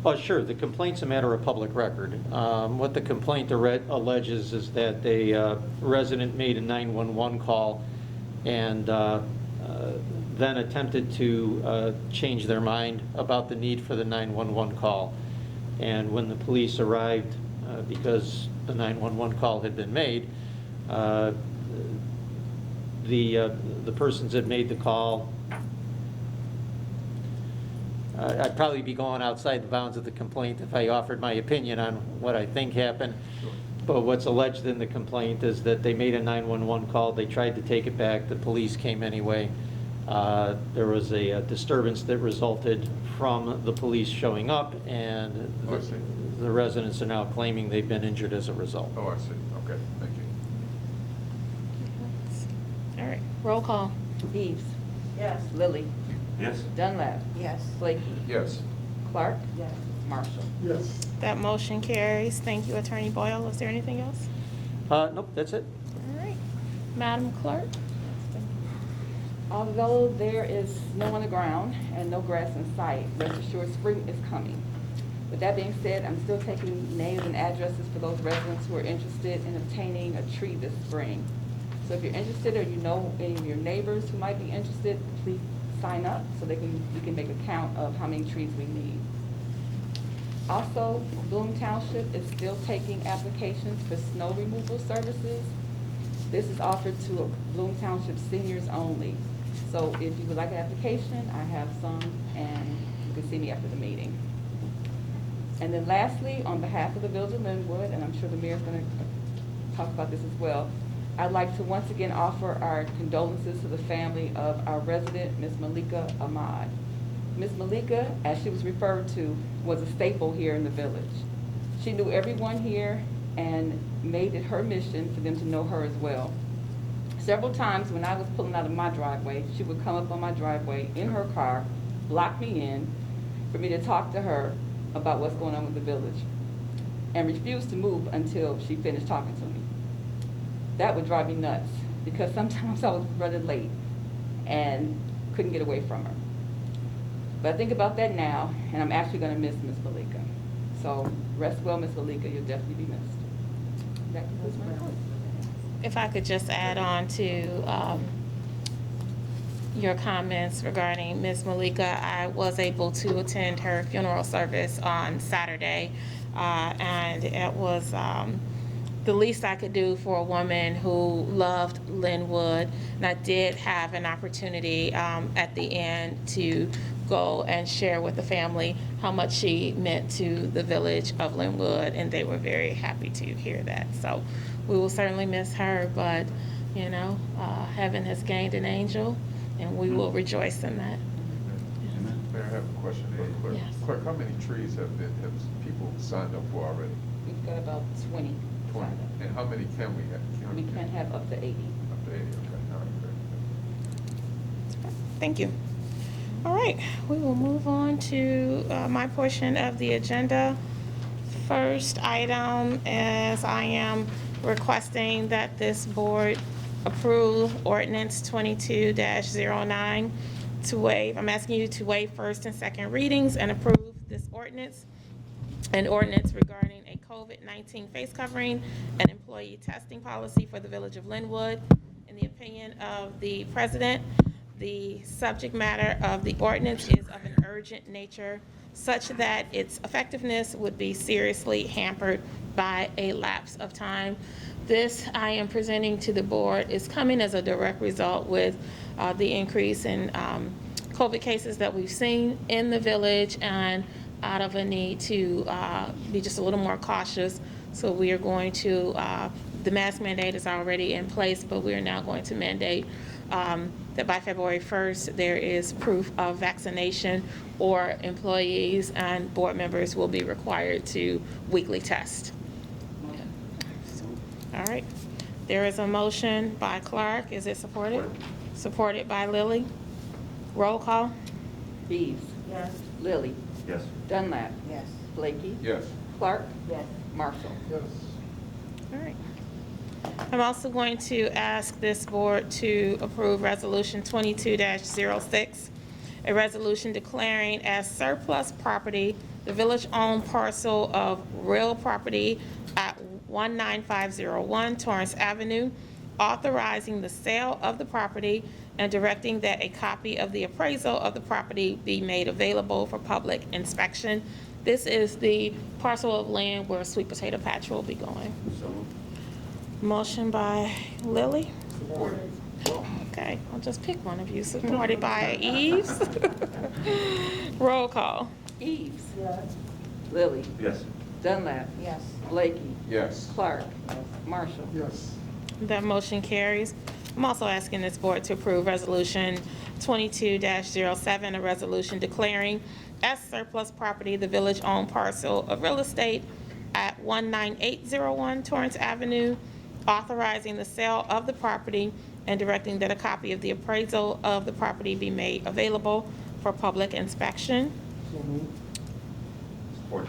Oh, sure. The complaint's a matter of public record. What the complaint alleges is that a resident made a 911 call and then attempted to change their mind about the need for the 911 call. And when the police arrived, because the 911 call had been made, the persons that made the call, I'd probably be going outside the bounds of the complaint if I offered my opinion on what I think happened. Sure. But what's alleged in the complaint is that they made a 911 call, they tried to take it back, the police came anyway. There was a disturbance that resulted from the police showing up, and Oh, I see. the residents are now claiming they've been injured as a result. Oh, I see. Okay, thank you. All right. Roll call. Eves. Yes. Lilly. Yes? Dunlap. Yes. Blakey. Yes. Clark. Yes. Marshall. Yes. That motion carries. Thank you, Attorney Boyle. Is there anything else? Nope, that's it. All right. Madam Clerk? Although there is snow on the ground and no grass in sight, rest assured spring is coming. With that being said, I'm still taking names and addresses for those residents who are interested in obtaining a tree this spring. So if you're interested or you know any of your neighbors who might be interested, please sign up so we can make a count of how many trees we need. Also, Bloom Township is still taking applications for snow removal services. This is offered to Bloom Township seniors only. So if you would like an application, I have some, and you can see me after the meeting. And then lastly, on behalf of the Village of Lynwood, and I'm sure the mayor's going to talk about this as well, I'd like to once again offer our condolences to the family of our resident, Ms. Malika Ahmad. Ms. Malika, as she was referred to, was a staple here in the village. She knew everyone here and made it her mission for them to know her as well. Several times when I was pulling out of my driveway, she would come up on my driveway in her car, block me in, for me to talk to her about what's going on with the village, and refuse to move until she finished talking to me. That would drive me nuts, because sometimes I was running late and couldn't get away from her. But I think about that now, and I'm actually going to miss Miss Malika. So rest well, Miss Malika, you'll definitely be missed. That concludes my report. If I could just add on to your comments regarding Ms. Malika, I was able to attend her funeral service on Saturday, and it was the least I could do for a woman who loved Lynwood. And I did have an opportunity at the end to go and share with the family how much she meant to the village of Lynwood, and they were very happy to hear that. So we will certainly miss her, but, heaven has gained an angel, and we will rejoice in that. Mayor, I have a question for the clerk. Yes. Clerk, how many trees have people signed up for already? We've got about 20. 20. And how many can we have? We can have up to 80. Up to 80, okay, all right, great. Thank you. All right, we will move on to my portion of the agenda. First item is I am requesting that this board approve ordinance 22-09 to waive. I'm asking you to waive first and second readings and approve this ordinance. An ordinance regarding a COVID-19 face covering and employee testing policy for the village of Lynwood. In the opinion of the president, the subject matter of the ordinance is of an urgent nature such that its effectiveness would be seriously hampered by a lapse of time. This I am presenting to the board is coming as a direct result with the increase in COVID cases that we've seen in the village, and out of a need to be just a little more cautious. So we are going to, the mask mandate is already in place, but we are now going to mandate that by February 1st, there is proof of vaccination, or employees and board members will be required to weekly test. All right. There is a motion by Clark. Is it supported? Supported by Lilly. Roll call. Eves. Yes. Lilly. Yes. Dunlap. Yes. Blakey. Yes. Clark. Yes. Marshall. Yes. All right. I'm also going to ask this board to approve Resolution 22-06, a resolution declaring as surplus property the village-owned parcel of real property at 19501 Torrance Avenue, authorizing the sale of the property and directing that a copy of the appraisal of the property be made available for public inspection. This is the parcel of land where sweet potato patch will be going. Motion by Lily. Supported. Okay, I'll just pick one of you. Supported by Eves. Roll call. Eves. Yes. Lilly. Yes. Dunlap. Yes. Blakey. Yes. Clark. Marshall. Yes. That motion carries. I'm also asking this board to approve Resolution 22-07, a resolution declaring as surplus property the village-owned parcel of real estate at 19801 Torrance Avenue, authorizing the sale of the property and directing that a copy of the appraisal of the property be made available for public inspection. So moved. Support.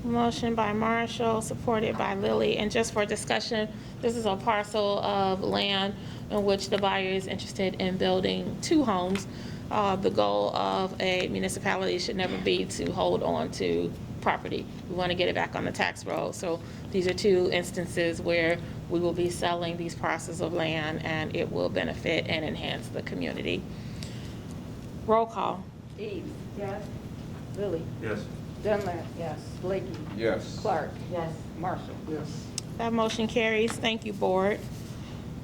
Motion by Marshall, supported by Lilly. And just for discussion, this is a parcel of land in which the buyer is interested in building 2 homes. The goal of a municipality should never be to hold on to property. We want to get it back on the tax roll. So these are 2 instances where we will be selling these parcels of land, and it will benefit and enhance the community. Roll call. Eves. Yes. Lilly. Yes. Dunlap. Yes. Blakey. Yes. Clark. Yes. Marshall. Yes. That motion carries. Thank you, board.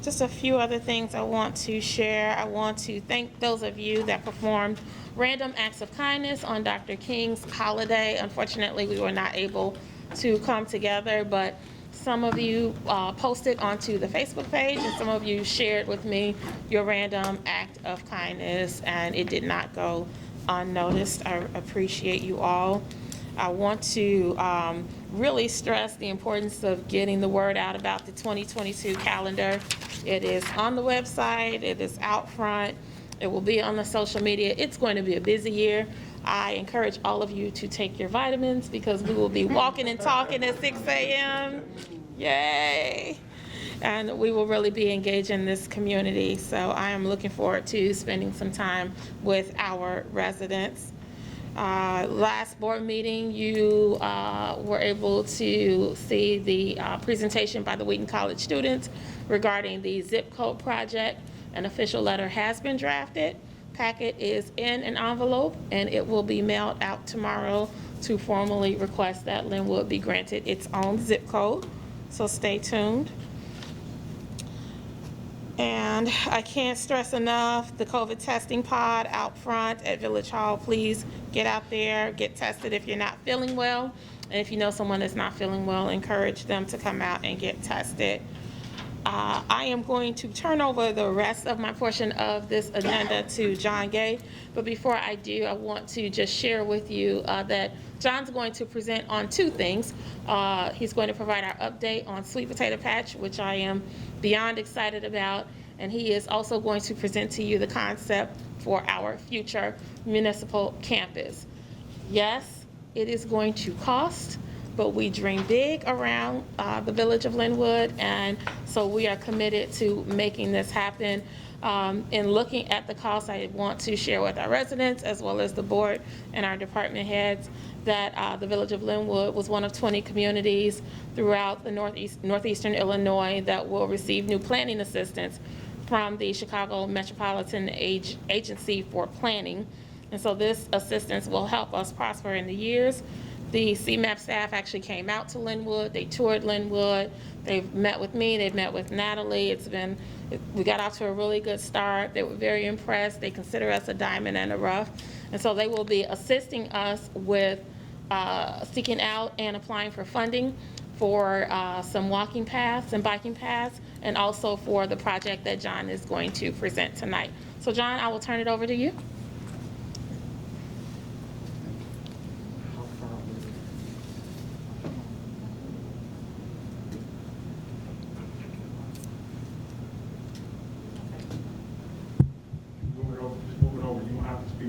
Just a few other things I want to share. I want to thank those of you that performed random acts of kindness on Dr. King's holiday. Unfortunately, we were not able to come together, but some of you posted onto the Facebook page, and some of you shared with me your random act of kindness, and it did not go unnoticed. I appreciate you all. I want to really stress the importance of getting the word out about the 2022 calendar. It is on the website, it is out front, it will be on the social media. It's going to be a busy year. I encourage all of you to take your vitamins because we will be walking and talking at 6 a.m. Yay! And we will really be engaging this community. So I am looking forward to spending some time with our residents. Last board meeting, you were able to see the presentation by the Wheaton College students regarding the zip code project. An official letter has been drafted. Packet is in an envelope, and it will be mailed out tomorrow to formally request that Lynwood be granted its own zip code. So stay tuned. And I can't stress enough, the COVID testing pod out front at Village Hall, please get out there, get tested if you're not feeling well. And if you know someone that's not feeling well, encourage them to come out and get tested. I am going to turn over the rest of my portion of this agenda to John Gay. But before I do, I want to just share with you that John's going to present on two things. He's going to provide our update on Sweet Potato Patch, which I am beyond excited about. And he is also going to present to you the concept for our future municipal campus. Yes, it is going to cost, but we dream big around the village of Lynwood, and so we are committed to making this happen. In looking at the costs, I want to share with our residents as well as the board and our department heads that the village of Lynwood was one of 20 communities throughout the northeastern Illinois that will receive new planning assistance from the Chicago Metropolitan Agency for Planning. And so this assistance will help us prosper in the years. The CMAP staff actually came out to Lynwood. They toured Lynwood. They've met with me. They've met with Natalie. We got off to a really good start. They were very impressed. They consider us a diamond in the rough. And so they will be assisting us with seeking out and applying for funding for some walking paths and biking paths, and also for the project that John is going to present tonight. So John, I will turn it over to you.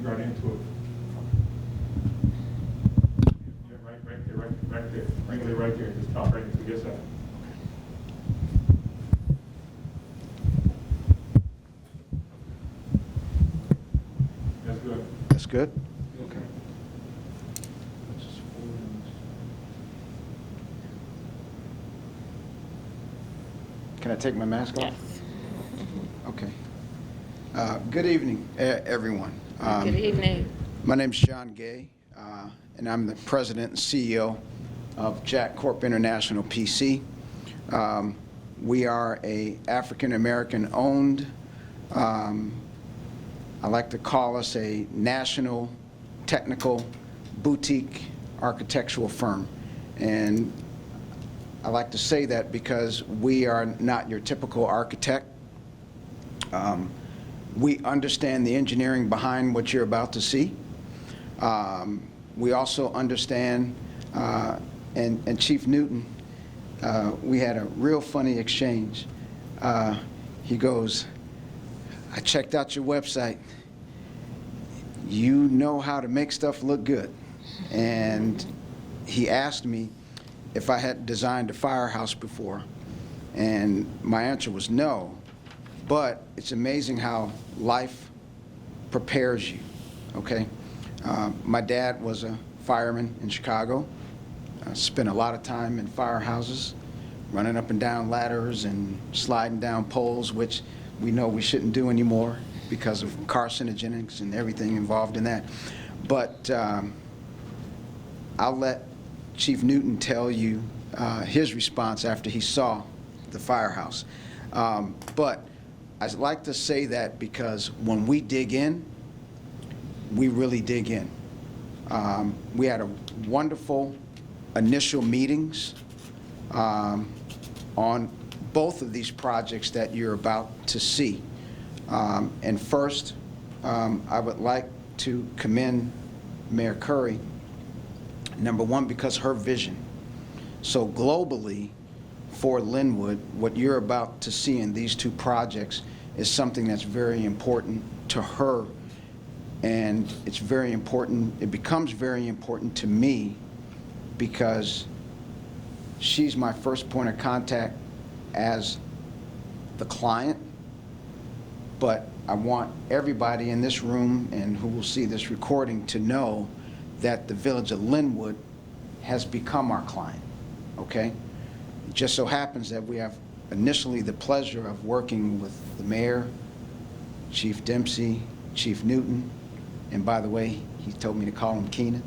Right into it. Yeah, right there. Right there. Just top right into this side. That's good. That's good? Okay. Can I take my mask off? Yes. Okay. Good evening, everyone. Good evening. My name's John Gay, and I'm the president and CEO of Jack Corp International PC. We are a African-American owned, I like to call us a national technical boutique architectural firm. And I like to say that because we are not your typical architect. We understand the engineering behind what you're about to see. We also understand, and Chief Newton, we had a real funny exchange. He goes, I checked out your website. You know how to make stuff look good. And he asked me if I had designed a firehouse before. And my answer was no. But it's amazing how life prepares you, okay? My dad was a fireman in Chicago. Spent a lot of time in firehouses, running up and down ladders and sliding down poles, which we know we shouldn't do anymore because of carcinogenics and everything involved in that. But I'll let Chief Newton tell you his response after he saw the firehouse. But I'd like to say that because when we dig in, we really dig in. We had a wonderful initial meetings on both of these projects that you're about to see. And first, I would like to commend Mayor Curry, number one, because her vision. So globally, for Lynwood, what you're about to see in these two projects is something that's very important to her, and it's very important, it becomes very important to me because she's my first point of contact as the client, but I want everybody in this room and who will see this recording to know that the village of Lynwood has become our client, okay? It just so happens that we have initially the pleasure of working with the mayor, Chief Dempsey, Chief Newton, and by the way, he told me to call him Keenan.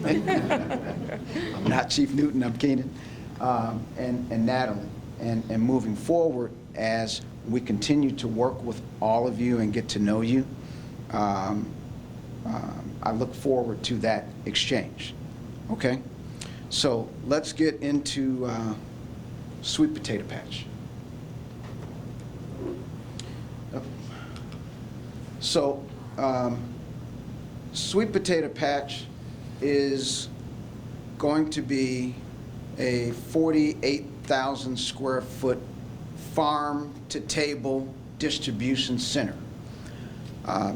I'm not Chief Newton, I'm Keenan, and Natalie. And moving forward, as we continue to work with all of you and get to know you, I look forward to that exchange. Okay? So let's get into sweet potato patch. So sweet potato patch is going to be a 48,000 square foot farm to table distribution center.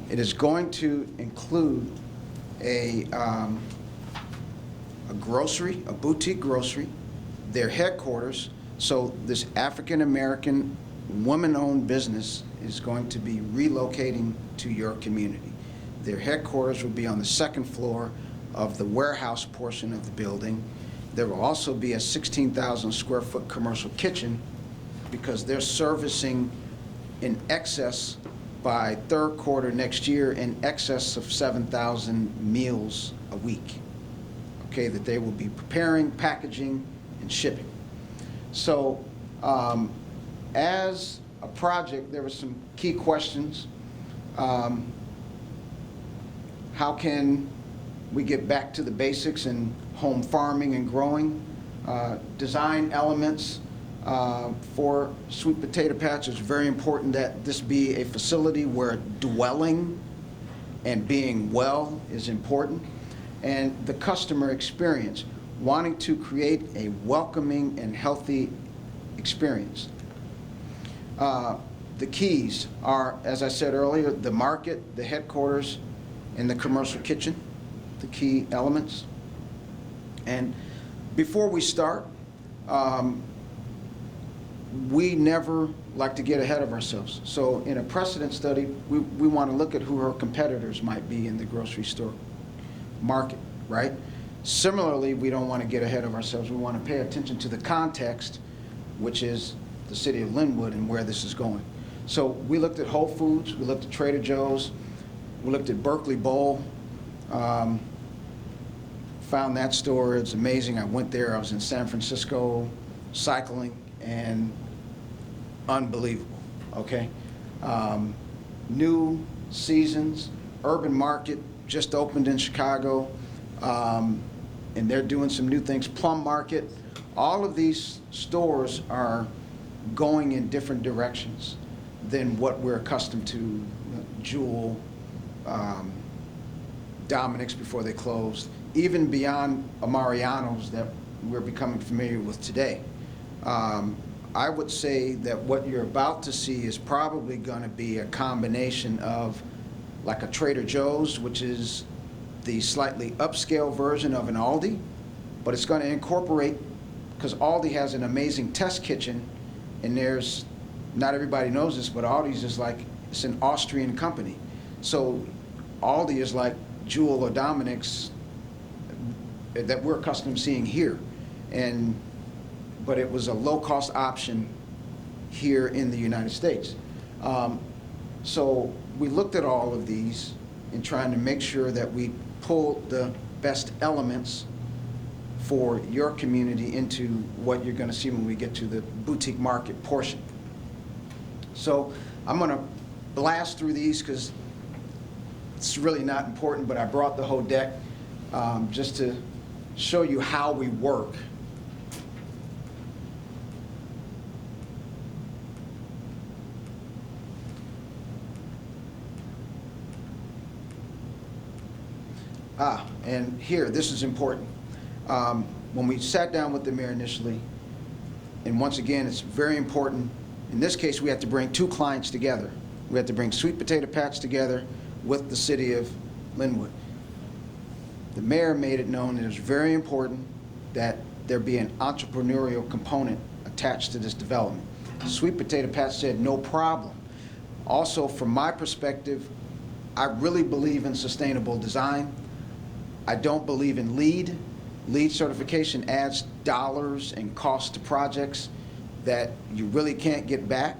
It is going to include a grocery, a boutique grocery, their headquarters. So this African-American woman-owned business is going to be relocating to your community. Their headquarters will be on the second floor of the warehouse portion of the building. There will also be a 16,000 square foot commercial kitchen because they're servicing in excess by third quarter next year in excess of 7,000 meals a week, okay, that they will be preparing, packaging, and shipping. So as a project, there were some key questions. How can we get back to the basics in home farming and growing? Design elements for sweet potato patch. It's very important that this be a facility where dwelling and being well is important. And the customer experience, wanting to create a welcoming and healthy experience. The keys are, as I said earlier, the market, the headquarters, and the commercial kitchen, the key elements. And before we start, we never like to get ahead of ourselves. So in a precedent study, we want to look at who our competitors might be in the grocery store market, right? Similarly, we don't want to get ahead of ourselves. We want to pay attention to the context, which is the city of Lynwood and where this is going. So we looked at Whole Foods, we looked at Trader Joe's, we looked at Berkeley Bowl, found that store. It's amazing. I went there. I was in San Francisco cycling, and unbelievable, okay? New Seasons, Urban Market just opened in Chicago, and they're doing some new things. Plum Market, all of these stores are going in different directions than what we're accustomed to. Jewel, Dominic's before they closed, even beyond Amariano's that we're becoming familiar with today. I would say that what you're about to see is probably going to be a combination of like a Trader Joe's, which is the slightly upscale version of an Aldi, but it's going to incorporate, because Aldi has an amazing test kitchen, and there's, not everybody knows this, but Aldi's is like, it's an Austrian company. So Aldi is like Jewel or Dominic's that we're accustomed to seeing here. But it was a low-cost option here in the United States. So we looked at all of these in trying to make sure that we pull the best elements for your community into what you're going to see when we get to the boutique market portion. So I'm going to blast through these because it's really not important, but I brought the whole deck just to show you how we work. And here, this is important. When we sat down with the mayor initially, and once again, it's very important. In this case, we had to bring two clients together. We had to bring Sweet Potato Patch together with the city of Lynwood. The mayor made it known that it was very important that there be an entrepreneurial component attached to this development. Sweet Potato Patch said, no problem. Also, from my perspective, I really believe in sustainable design. I don't believe in LEED. LEED certification adds dollars and costs to projects that you really can't get back.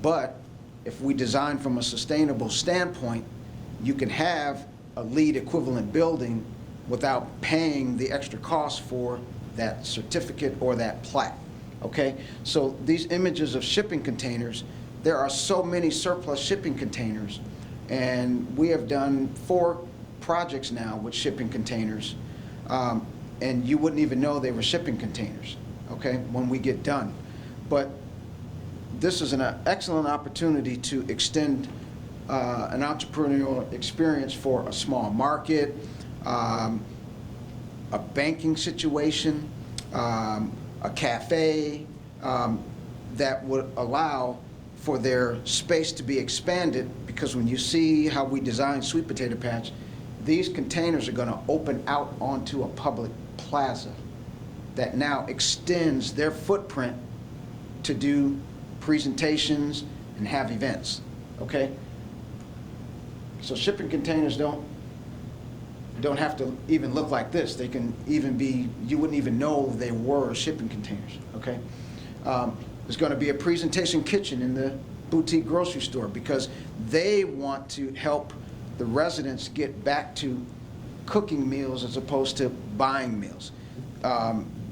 But if we design from a sustainable standpoint, you can have a LEED equivalent building without paying the extra cost for that certificate or that plaque. okay? So these images of shipping containers, there are so many surplus shipping containers, and we have done 4 projects now with shipping containers, and you wouldn't even know they were shipping containers, okay, when we get done. But this is an excellent opportunity to extend an entrepreneurial experience for a small market, a banking situation, a cafe, that would allow for their space to be expanded, because when you see how we design Sweet Potato Patch, these containers are going to open out onto a public plaza that now extends their footprint to do presentations and have events, okay? So shipping containers don't have to even look like this. They can even be, you wouldn't even know they were shipping containers, okay? There's going to be a presentation kitchen in the boutique grocery store, because they want to help the residents get back to cooking meals as opposed to buying meals.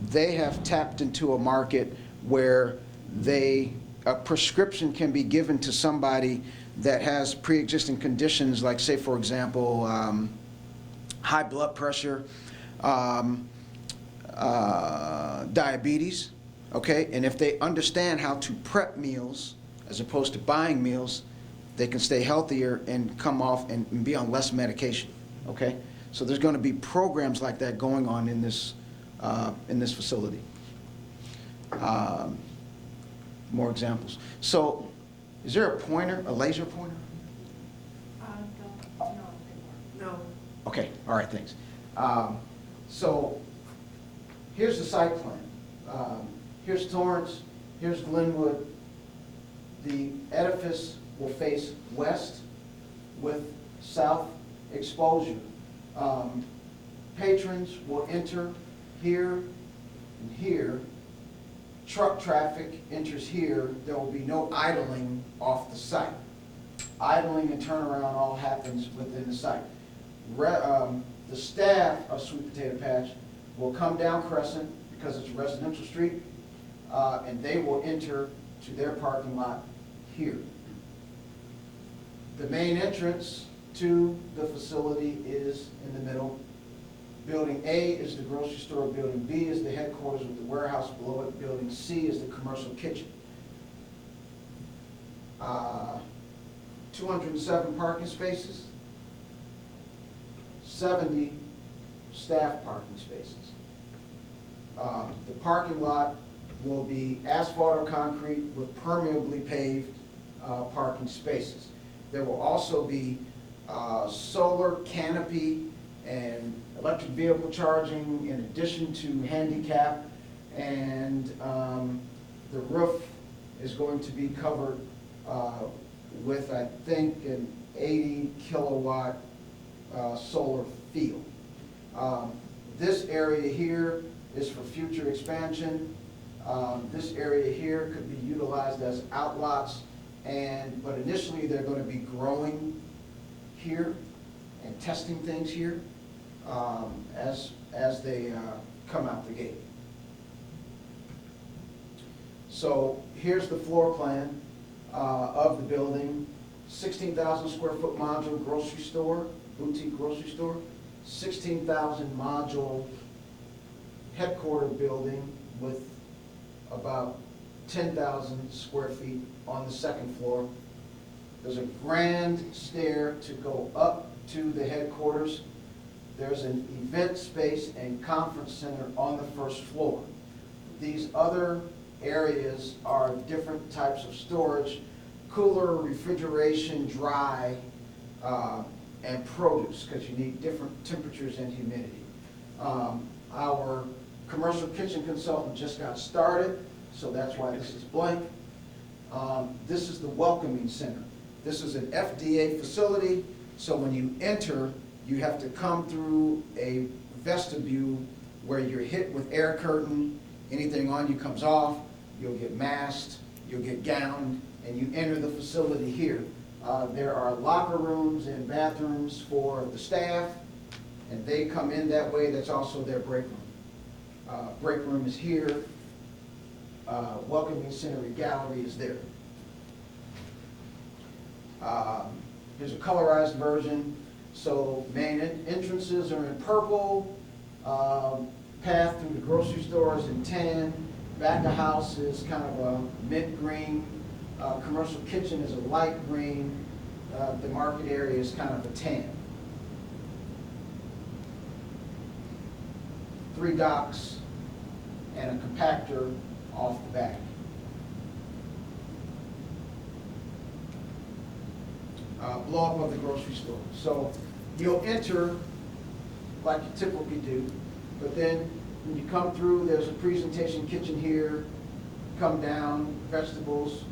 They have tapped into a market where a prescription can be given to somebody that has pre-existing conditions, like, say, for example, high blood pressure, diabetes, okay? And if they understand how to prep meals as opposed to buying meals, they can stay healthier and come off and be on less medication, okay? So there's going to be programs like that going on in this facility. More examples. So is there a pointer, a laser pointer? No. Okay, all right, thanks. So here's the site plan. Here's Torrance, here's Lynwood. The edifice will face west with south exposure. Patrons will enter here and here. Truck traffic enters here. There will be no idling off the site. Idling and turnaround all happens within the site. The staff of Sweet Potato Patch will come down Crescent, because it's a residential street, and they will enter to their parking lot here. The main entrance to the facility is in the middle. Building A is the grocery store. Building B is the headquarters with the warehouse below it. Building C is the commercial kitchen. 207 parking spaces, 70 staff parking spaces. The parking lot will be asphalt or concrete with permeably paved parking spaces. There will also be solar canopy and electric vehicle charging in addition to handicap, and the roof is going to be covered with, I think, an 80 kilowatt solar field. This area here is for future expansion. This area here could be utilized as outlots, but initially they're going to be growing here and testing things here as they come out the gate. So here's the floor plan of the building. 16,000 square foot module grocery store, boutique grocery store, 16,000 module headquarter building with about 10,000 square feet on the second floor. There's a grand stair to go up to the headquarters. There's an event space and conference center on the first floor. These other areas are different types of storage: cooler, refrigeration, dry, and produce, because you need different temperatures and humidity. Our commercial kitchen consultant just got started, so that's why this is blank. This is the welcoming center. This is an FDA facility, so when you enter, you have to come through a vestibule where you're hit with air curtain. Anything on you comes off. You'll get masked, you'll get gowned, and you enter the facility here. There are locker rooms and bathrooms for the staff, and they come in that way. That's also their break room. Break room is here. welcoming scenery gallery is there. Here's a colorized version. So main entrances are in purple, path through the grocery store is in tan, back of house is kind of a mint green, commercial kitchen is a light green, the market area is kind of a tan. 3 docks and a compactor off the back. Blow up of the grocery store. So you'll enter like you typically do, but then when you come through, there's a presentation kitchen here, come down, vegetables,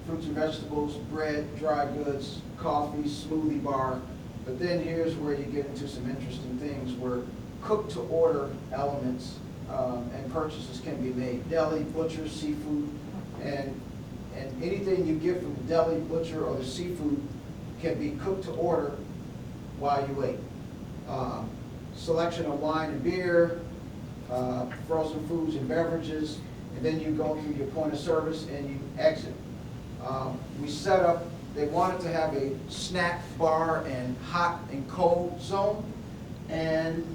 fruits and vegetables, bread, dry goods, coffee, smoothie bar. But then here's where you get into some interesting things where cook-to-order elements and purchases can be made. Deli, butcher, seafood, and anything you get from the deli, butcher, or the seafood can be cooked to order while you wait. Selection of wine and beer, frozen foods and beverages, and then you go through your point of service and you exit. We set up, they wanted to have a snack bar and hot and cold zone, and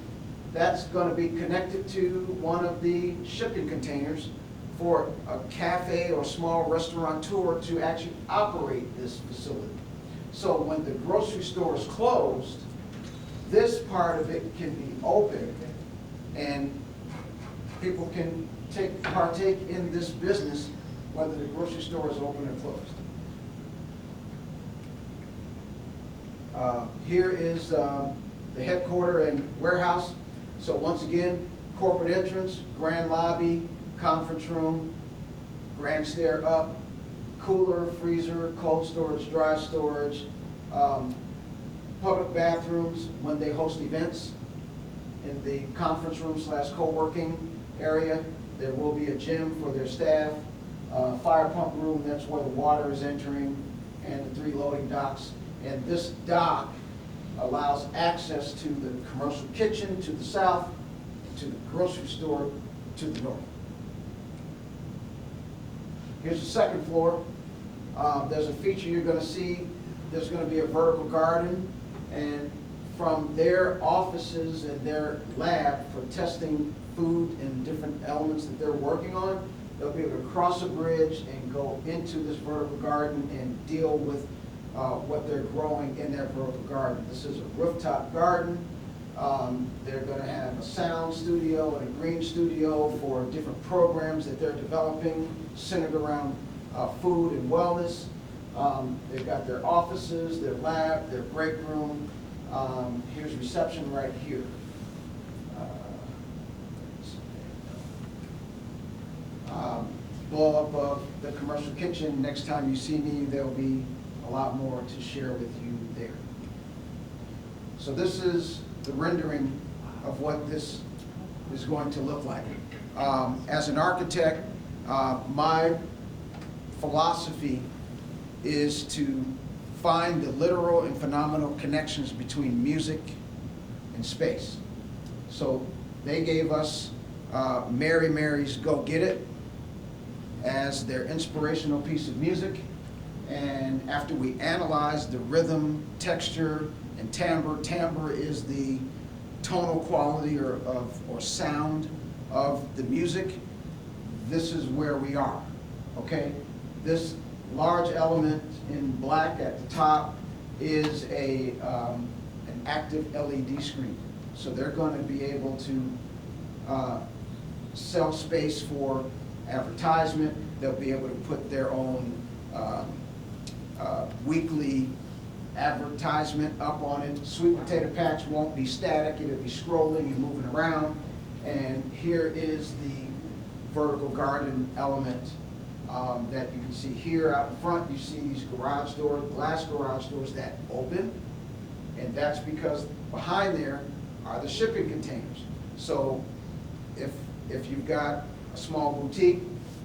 that's going to be connected to one of the shipping containers for a cafe or small restaurateur to actually operate this facility. So when the grocery store is closed, this part of it can be open and people can partake in this business whether the grocery store is open or closed. Here is the headquarters and warehouse. So once again, corporate entrance, grand lobby, conference room, grand stair up, cooler, freezer, cold storage, dry storage, public bathrooms when they host events. In the conference room / co-working area, there will be a gym for their staff, fire pump room, that's where the water is entering, and the 3 loading docks. And this dock allows access to the commercial kitchen to the south, to the grocery store to the north. Here's the second floor. There's a feature you're going to see. There's going to be a vertical garden, and from their offices and their lab for testing food and different elements that they're working on, they'll be able to cross a bridge and go into this vertical garden and deal with what they're growing in that vertical garden. This is a rooftop garden. They're going to have a sound studio and a green studio for different programs that they're developing centered around food and wellness. They've got their offices, their lab, their break room. Here's reception right here. Blow up of the commercial kitchen. Next time you see me, there'll be a lot more to share with you there. So this is the rendering of what this is going to look like. As an architect, my philosophy is to find the literal and phenomenal connections between music and space. So they gave us Mary Mary's Go Get It as their inspirational piece of music. And after we analyzed the rhythm, texture, and timbre is the tonal quality or sound of the music, this is where we are, okay? This large element in black at the top is an active LED screen. So they're going to be able to sell space for advertisement. They'll be able to put their own weekly advertisement up on it. Sweet potato patch won't be static, it'll be scrolling and moving around. And here is the vertical garden element that you can see here out in front. You see these garage doors, glass garage doors that open, and that's because behind there are the shipping containers. So if you've got a small boutique,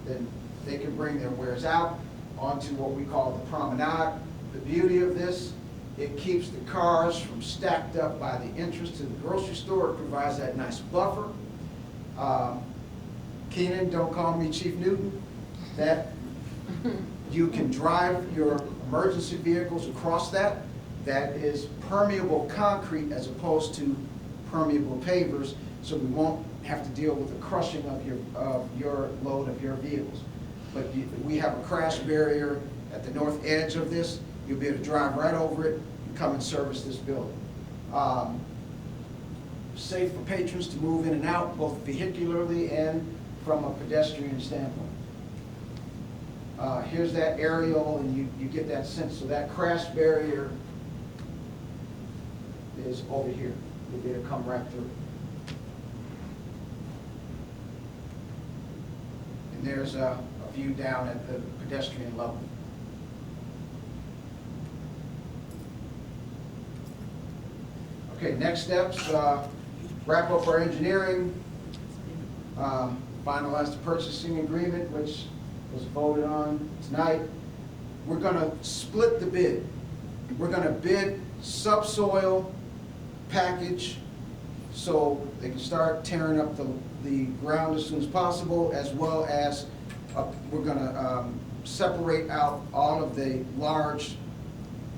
then they can bring their wares out onto what we call the promenade. The beauty of this, it keeps the cars from stacked up by the entrance to the grocery store. It provides that nice buffer. Keenan, don't call me Chief Newton. that you can drive your emergency vehicles across that. That is permeable concrete as opposed to permeable pavers, so we won't have to deal with the crushing of your load of your vehicles. But we have a crash barrier at the north edge of this. You'll be able to drive right over it and come and service this building. Safe for patrons to move in and out, both vehicularly and from a pedestrian standpoint. Here's that aerial, and you get that sense. So that crash barrier is over here. You'll be able to come right through. And there's a view down at the pedestrian level. Okay, next steps, wrap up our engineering, finalize the purchasing agreement, which was voted on tonight. We're going to split the bid. We're going to bid subsoil package so they can start tearing up the ground as soon as possible, as well as we're going to separate out all of the large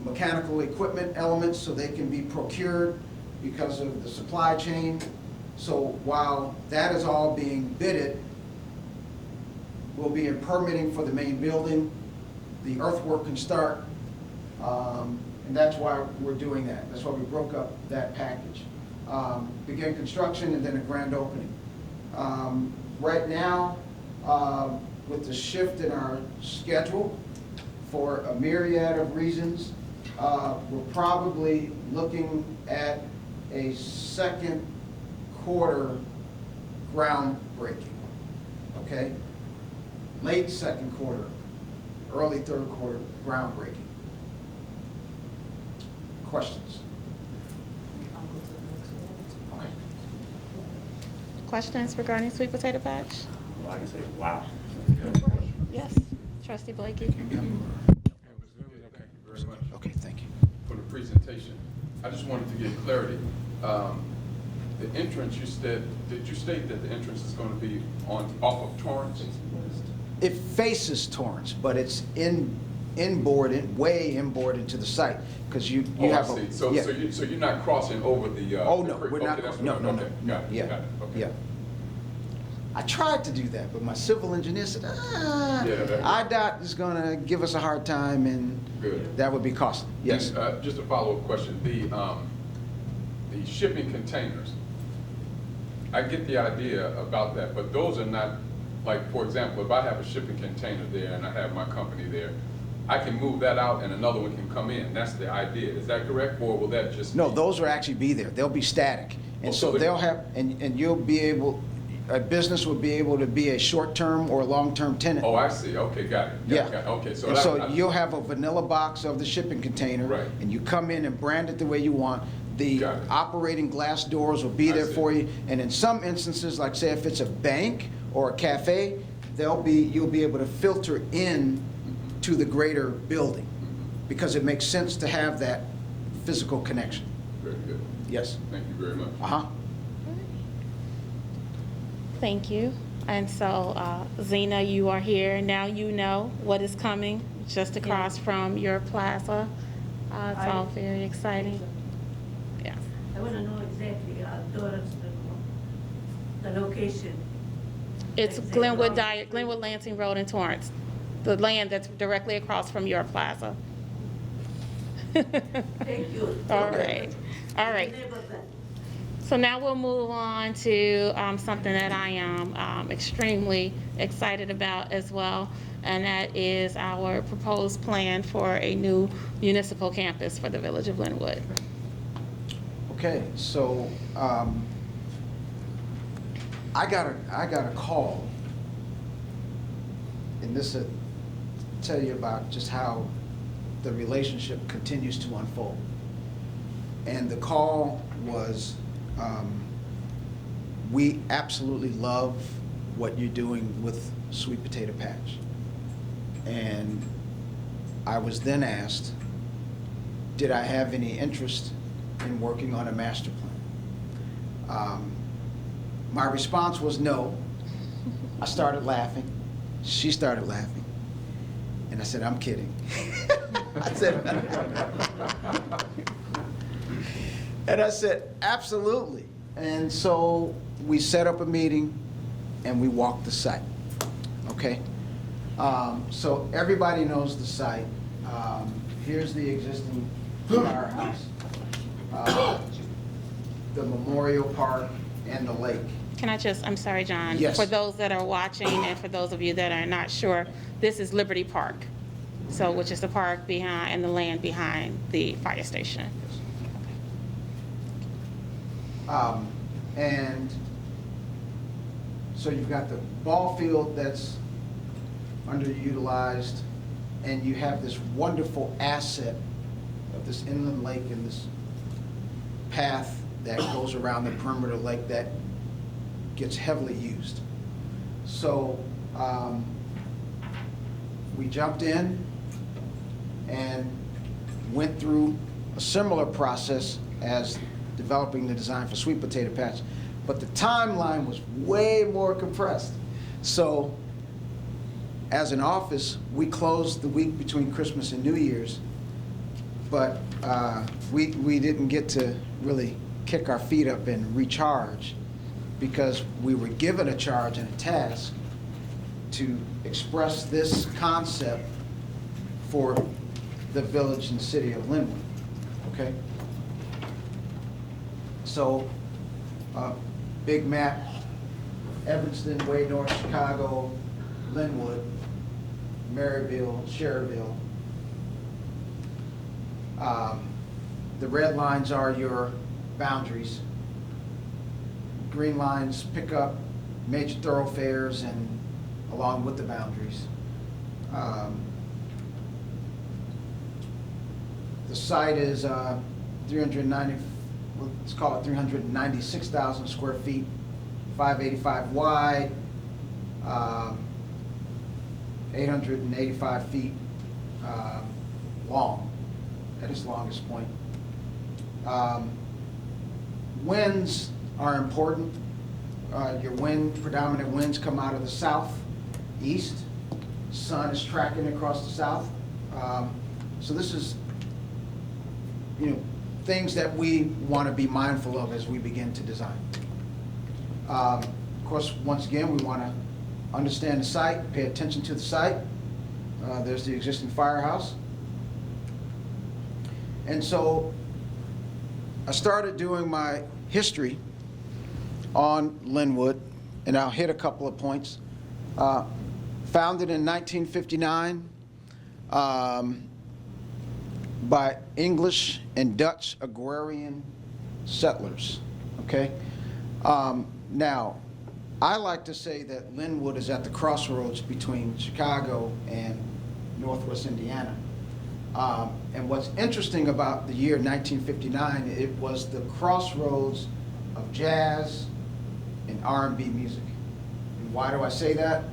mechanical equipment elements so they can be procured because of the supply chain. So while that is all being bidded, we'll be in permitting for the main building. The earthwork can start, and that's why we're doing that. That's why we broke up that package. Begin construction and then a grand opening. Right now, with the shift in our schedule for a myriad of reasons, we're probably looking at a second quarter groundbreaking, okay? Late second quarter, early third quarter groundbreaking. Questions? Okay. Questions regarding sweet potato patch? Well, I can say, wow. Yes, Trustee Blakey. It was very much Okay, thank you. for the presentation. I just wanted to get clarity. The entrance, did you state that the entrance is going to be off of Torrance? It faces Torrance, but it's inboarded, way inboard into the site, because you have I a... see. yeah. So you're not crossing over the... Oh, the no, creek. we're not, Okay, that's no, what- no, okay, no. got it, Yeah, got it, okay. yeah. I tried to do that, but my civil engineer said, Yeah, IDOT is going to give us a hard time, and Good. that would be costly. Yes. And, just a follow-up question. The shipping containers, I get the idea about that, but those are not, like, for example, if I have a shipping container there and I have my company there, I can move that out and another one can come in. That's the idea. Is that correct, or will that just... No, those will actually be there. They'll be static. And Oh, so so they'll have, and you'll be able, a business will be able to be a short-term or long-term tenant. Oh, I see. Okay, got it. Yeah. Got it. Okay, so And that... so you'll have a vanilla box of the shipping container. Right. And you come in and brand it the way you want. The Got it. operating glass doors will be I there see. for you. And in some instances, like say if it's a bank or a cafe, you'll be able to filter in to the greater building because it makes sense to have that physical connection. Very good. Yes. Thank you very much. Uh-huh. Thank you. And so, Zena, you are here. Now you know what is coming just across from your plaza. It's all very exciting. Yes. I want to know exactly, Doris, the location. It's Like, say, Glenwood Lansing Road in Torrance, the land that's directly across from your plaza. Thank you. All right. All right. So now we'll move on to something that I am extremely excited about as well, and that is our proposed plan for a new municipal campus for the village of Lynwood. Okay, so I got a call, and this will tell you about just how the relationship continues to unfold. And the call was, we absolutely love what you're doing with Sweet Potato Patch. And I was then asked, did I have any interest in working on a master plan? My response was no. I started laughing. She started laughing. And I said, I'm kidding. I said, and I said, absolutely. And so we set up a meeting and we walked the site, okay? So everybody knows the site. Here's the existing firehouse, the memorial park, and the lake. Can I just, I'm sorry, John. Yes. For those that are watching and for those of you that are not sure, this is Liberty Park. So, which is the park behind and the land behind the fire station. And so you've got the ball field that's underutilized, and you have this wonderful asset of this inland lake and this path that goes around the perimeter of the lake that gets heavily used. So we jumped in and went through a similar process as developing the design for sweet potato patch, but the timeline was way more compressed. So as an office, we closed the week between Christmas and New Year's, but we didn't get to really kick our feet up and recharge because we were given a charge and a task to express this concept for the village and city of Lynwood, okay? So, big map, Evanston, way north, Chicago, Lynwood, Maryville, Sherrville. The red lines are your boundaries. Green lines pick up major thoroughfares and along with the boundaries. The site is 390, let's call it 396,000 square feet, 585 wide, 885 feet long at its longest point. Winds are important. Your predominant winds come out of the south, east. Sun is tracking across the south. So this is, things that we want to be mindful of as we begin to design. Of course, once again, we want to understand the site, pay attention to the site. There's the existing firehouse. And so I started doing my history on Lynwood, and I'll hit a couple of points. Founded in 1959 by English and Dutch agrarian settlers, okay? Now, I like to say that Lynwood is at the crossroads between Chicago and Northwest Indiana. And what's interesting about the year 1959, it was the crossroads of jazz and R&B music. And why do I say that?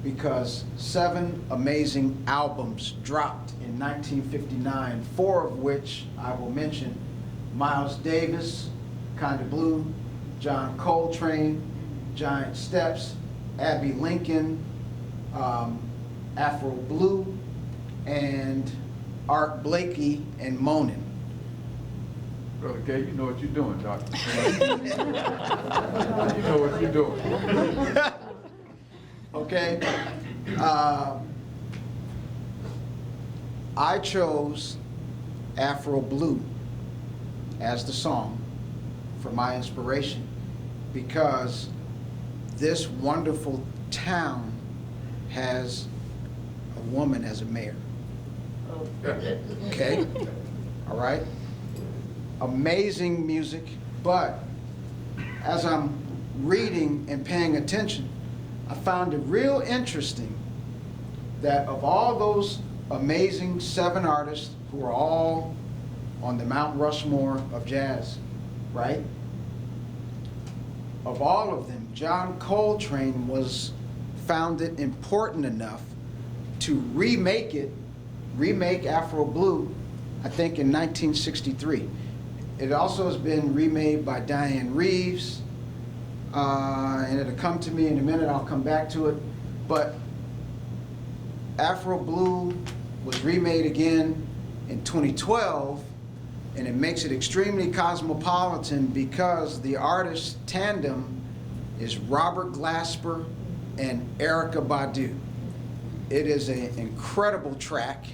Because 7 amazing albums dropped in 1959, 4 of which I will mention: Miles Davis, Kinda Blue, John Coltrane, Giant Steps, Abbey Lincoln, Afro Blue, and Art Blakey and Monin. Brother Gay, you know what you're doing, Doctor. You know what you're doing. Okay. I chose Afro Blue as the song for my inspiration because this wonderful town has a woman as a mayor. Okay? All right? Amazing music, but as I'm reading and paying attention, I found it real interesting that of all those amazing 7 artists who are all on the Mount Rushmore of jazz, right? Of all of them, John Coltrane was found it important enough to remake Afro Blue, I think in 1963. It also has been remade by Diane Reeves, and it'll come to me in a minute, I'll come back to it. But Afro Blue was remade again in 2012, and it makes it extremely cosmopolitan because the artist tandem is Robert Glasper and Erykah Badu. It is an incredible track.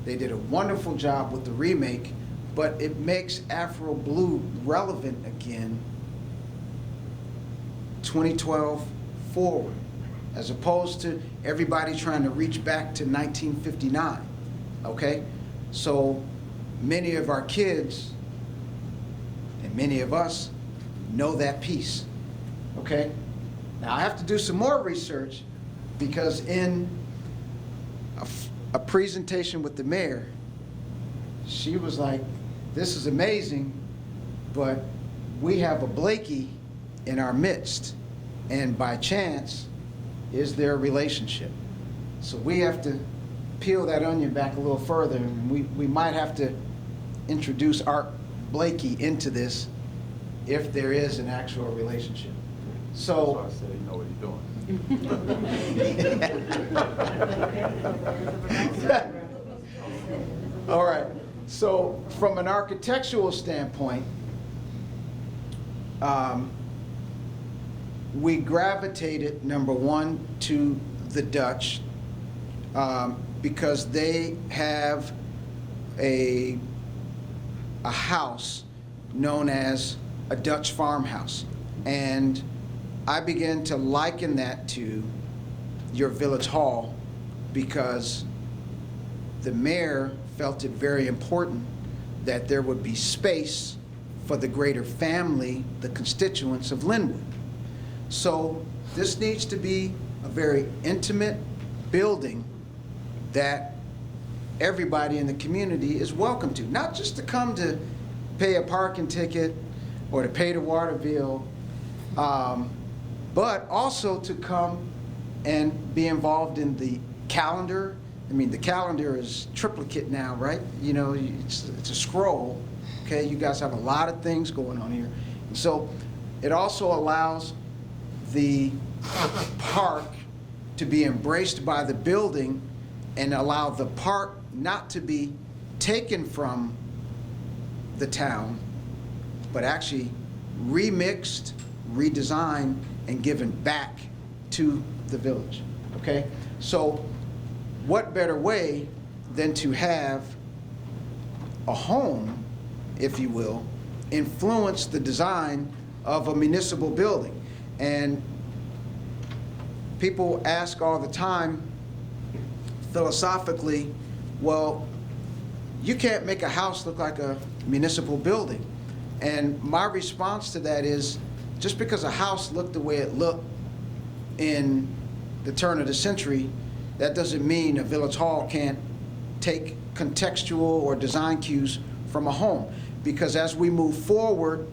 They did a wonderful job with the remake, but it makes Afro Blue relevant again 2012 forward, as opposed to everybody trying to reach back to 1959, okay? So many of our kids and many of us know that piece, okay? Now I have to do some more research because in a presentation with the mayor, she was like, this is amazing, but we have a Blakey in our midst, and by chance, is there a relationship? So we have to peel that onion back a little further, and we might have to introduce Art Blakey into this if there is an actual relationship. So I said, you know what you're doing. All right, so from an architectural standpoint, we gravitated, number one, to the Dutch because they have a house known as a Dutch farmhouse. And I began to liken that to your village hall because the mayor felt it very important that there would be space for the greater family, the constituents of Lynwood. So this needs to be a very intimate building that everybody in the community is welcome to, not just to come to pay a parking ticket or to pay the water bill, but also to come and be involved in the calendar. I mean, the calendar is triplicate now, right? You know, it's a scroll, okay? You guys have a lot of things going on here. And so it also allows the park to be embraced by the building and allow the park not to be taken from the town, but actually remixed, redesigned, and given back to the village, okay? So what better way than to have a home, if you will, influence the design of a municipal building? And people ask all the time, philosophically, well, you can't make a house look like a municipal building. And my response to that is, just because a house looked the way it looked in the turn of the century, that doesn't mean a village hall can't take contextual or design cues from a home. Because as we move forward,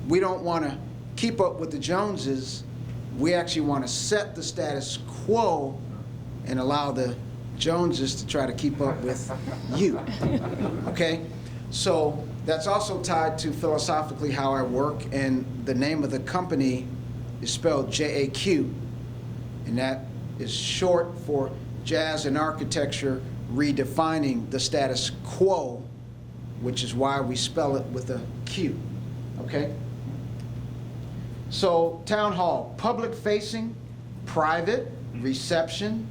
we don't want to keep up with the Joneses. We actually want to set the status quo and allow the Joneses to try to keep up with you, okay? So that's also tied to philosophically how I work, and the name of the company is spelled JAQ, and that is short for Jazz and Architecture Redefining the Status Quo, which is why we spell it with a Q, okay? So town hall, public facing, private, reception,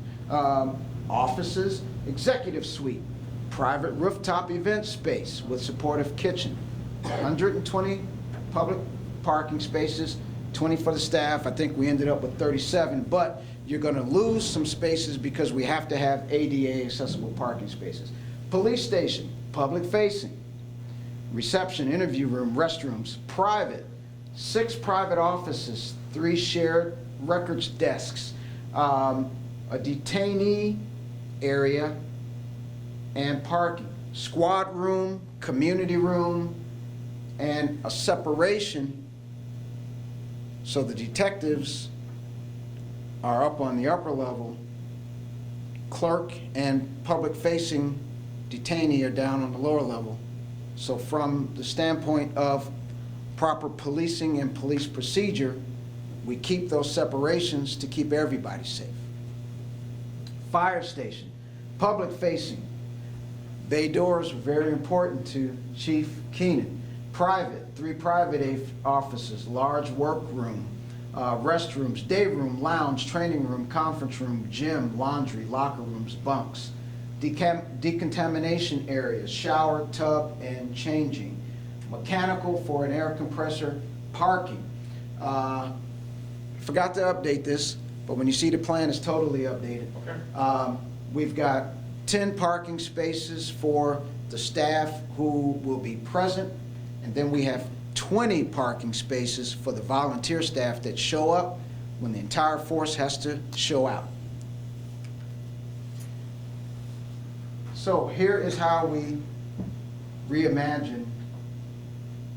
offices, executive suite, private rooftop event space with supportive kitchen, 120 public parking spaces, 20 for the staff. I think we ended up with 37, but you're going to lose some spaces because we have to have ADA accessible parking spaces. Police station, public facing, reception, interview room, restrooms, private, 6 private offices, 3 shared records desks, a detainee area, and parking, squad room, community room, and a separation so the detectives are up on the upper level, clerk and public-facing detainee are down on the lower level. So from the standpoint of proper policing and police procedure, we keep those separations to keep everybody safe. Fire station, Public facing. Bay doors were very important to Chief Keenan. Private, 3 private offices, large workroom, restrooms, day room, lounge, training room, conference room, gym, laundry, locker rooms, bunks. Decontamination areas, shower, tub, and changing. Mechanical for an air compressor, parking. Forgot to update this, but when you see the plan, it's totally updated. Okay. We've got 10 parking spaces for the staff who will be present, and then we have 20 parking spaces for the volunteer staff that show up when the entire force has to show out. So here is how we reimagine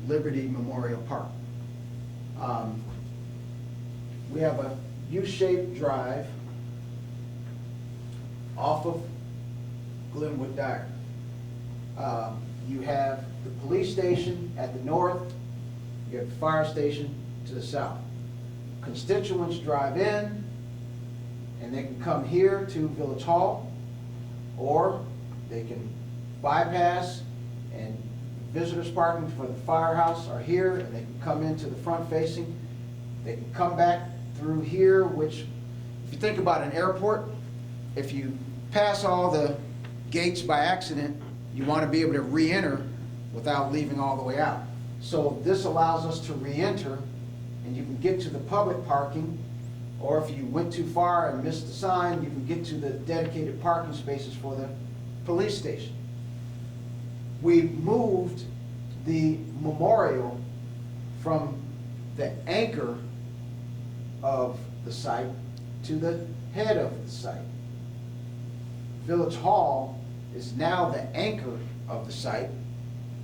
Liberty Memorial Park. We have a U-shaped drive off of Lynwood Dyer. You have the police station at the north, you have the fire station to the south. Constituents drive in, and they can come here to Village Hall, or they can bypass, and visitors parking for the firehouse are here, and they can come into the front facing. They can come back through here, which, if you think about an airport, if you pass all the gates by accident, you want to be able to re-enter without leaving all the way out. So this allows us to re-enter, and you can get to the public parking, or if you went too far and missed the sign, you can get to the dedicated parking spaces for the police station. We moved the memorial from the anchor of the site to the head of the site. Village Hall is now the anchor of the site.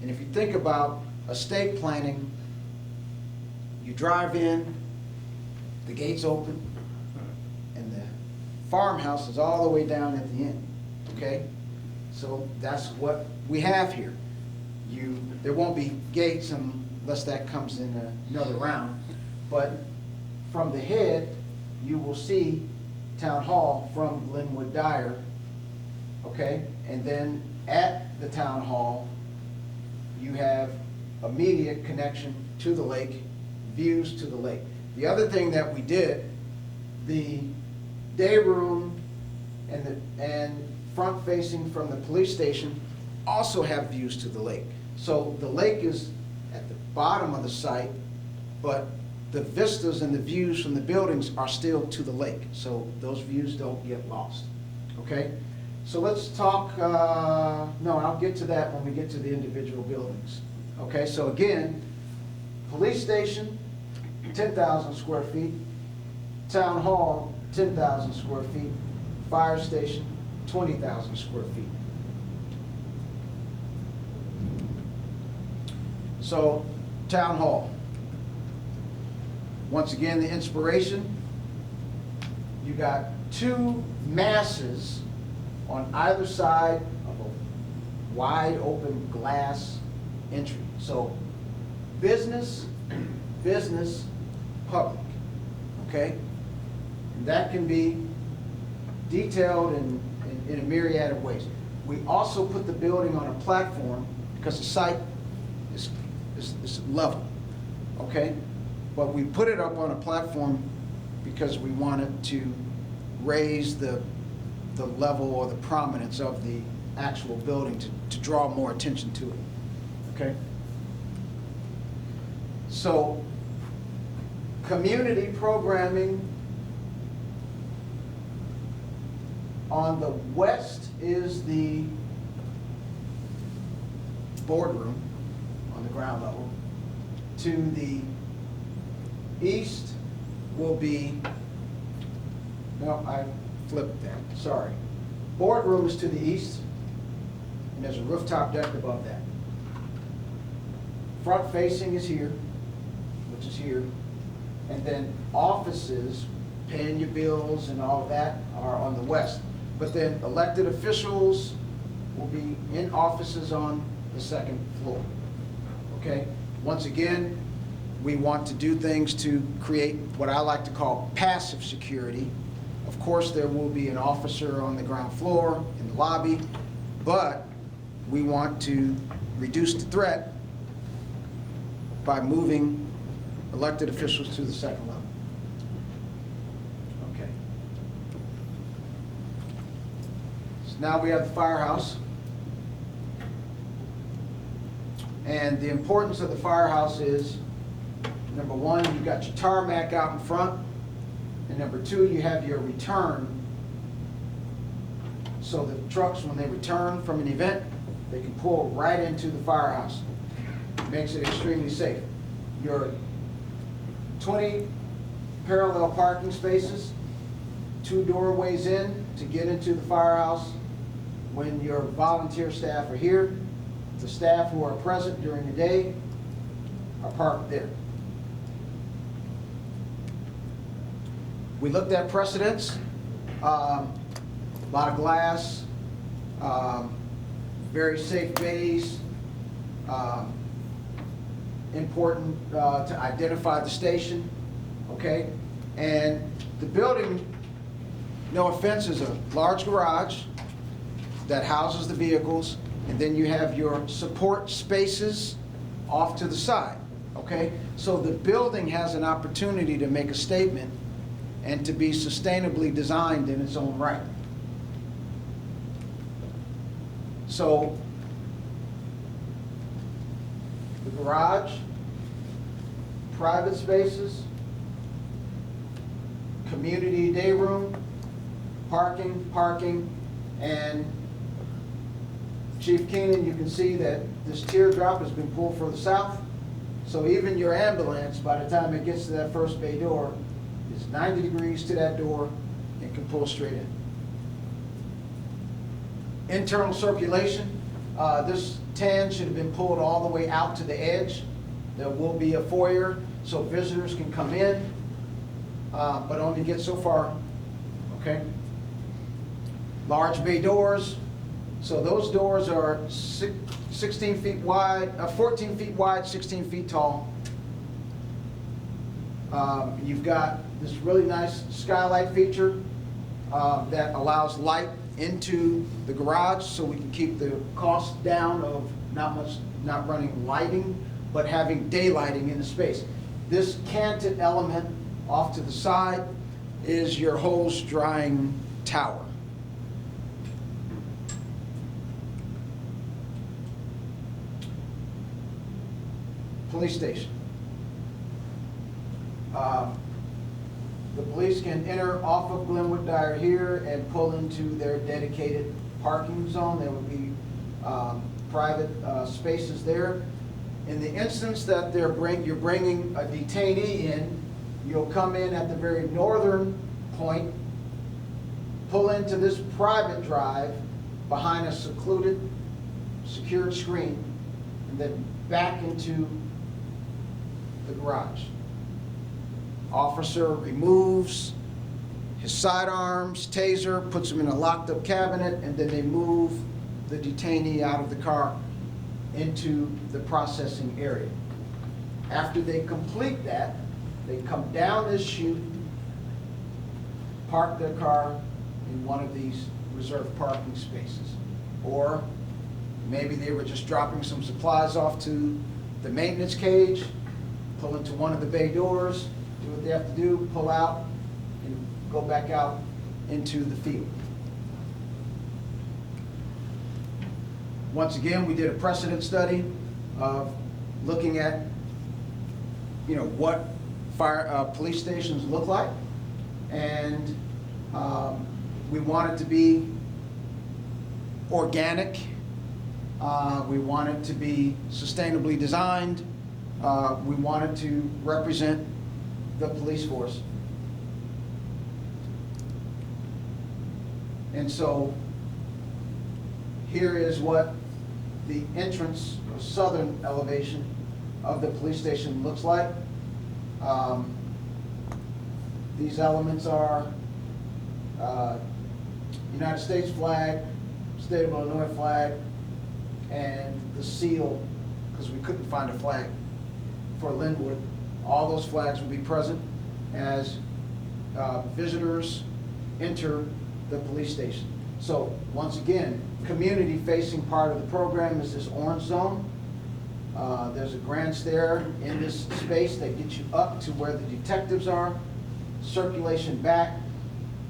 And if you think about estate planning, you drive in, the gates open, and the farmhouse is all the way down at the end, okay? So that's what we have here. There won't be gates unless that comes in another round, but from the head, you will see Town Hall from Lynwood Dyer, okay? And then at the Town Hall, you have immediate connection to the lake, views to the lake. The other thing that we did, the day room and front facing from the police station also have views to the lake. So the lake is at the bottom of the site, but the vistas and the views from the buildings are still to the lake. So those views don't get lost, okay? So let's talk, no, I'll get to that when we get to the individual buildings. Okay, so again, police station, 10,000 square feet. Town Hall, 10,000 square feet. Fire station, 20,000 square feet. So, Town Hall. Once again, the inspiration, you got 2 masses on either side of a wide open glass entry. So, business, business, public, okay? And that can be detailed in a myriad of ways. We also put the building on a platform because the site is level, okay? But we put it up on a platform because we wanted to raise the level or the prominence of the actual building to draw more attention to it, okay? So, community programming on the west is the boardroom on the ground level. To the east will be, no, I flipped that, sorry. Boardroom is to the east, and there's a rooftop deck above that. Front facing is here, which is here, and then offices, paying your bills and all of that are on the west. But then elected officials will be in offices on the second floor, okay? Once again, we want to do things to create what I like to call passive security Of course, there will be an officer on the ground floor in the lobby, but we want to reduce the threat by moving elected officials to the second level. Okay. So now we have the firehouse. And the importance of the firehouse is, number one, you've got your tarmac out in front, and number two, you have your return. So the trucks, when they return from an event, they can pull right into the firehouse. It makes it extremely safe. Your 20 parallel parking spaces, 2 doorways in to get into the firehouse when your volunteer staff are here. The staff who are present during the day are parked there. We looked at precedents, a lot of glass, very safe bays, important to identify the station, okay? And the building, no offense, is a large garage that houses the vehicles, and then you have your support spaces off to the side, okay? So the building has an opportunity to make a statement and to be sustainably designed in its own right. So the garage, private spaces, community day room, parking, and Chief Keenan, you can see that this teardrop has been pulled further south. So even your ambulance, by the time it gets to that first bay door, is 90 degrees to that door and can pull straight in. Internal circulation, this tan should have been pulled all the way out to the edge. There will be a foyer so visitors can come in, but only get so far, okay? Large bay doors. So those doors are 16 feet wide, 14 feet wide, 16 feet tall. You've got this really nice skylight feature that allows light into the garage, so we can keep the cost down of not running lighting, but having daylighting in the space. This canted element off to the side is your hose drying tower. Police station. The police can enter off of Lynwood Dyer here and pull into their dedicated parking zone. There would be private spaces there. In the instance that you're bringing a detainee in, you'll come in at the very northern point, pull into this private drive behind a secluded, secured screen, and then back into the garage. Officer removes his sidearms, taser, puts him in a locked up cabinet, and then they move the detainee out of the car into the processing area. After they complete that, they come down this chute, park their car in one of these reserved parking spaces. Or maybe they were just dropping some supplies off to the maintenance cage, pull into one of the bay doors, do what they have to do, pull out, and go back out into the field. Once again, we did a precedent study of looking at, what police stations look like, and we want it to be organic. We want it to be sustainably designed. We want it to represent the police force. And so here is what the entrance or southern elevation of the police station looks like. These elements are United States flag, State of Illinois flag, and the seal, because we couldn't find a flag for Lynwood. All those flags will be present as visitors enter the police station. So once again, community-facing part of the program is this orange zone. There's a grand stair in this space that gets you up to where the detectives are, circulation back,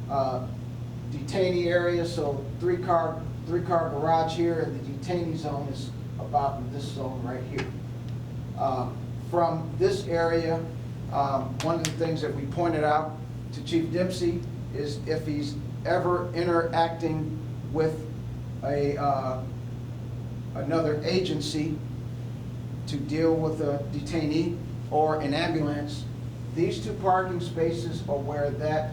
detainee area, so three-car garage here, and the detainee zone is about in this zone right here. From this area, one of the things that we pointed out to Chief Dempsey is if he's ever interacting with another agency to deal with a detainee or an ambulance, these two parking spaces are where that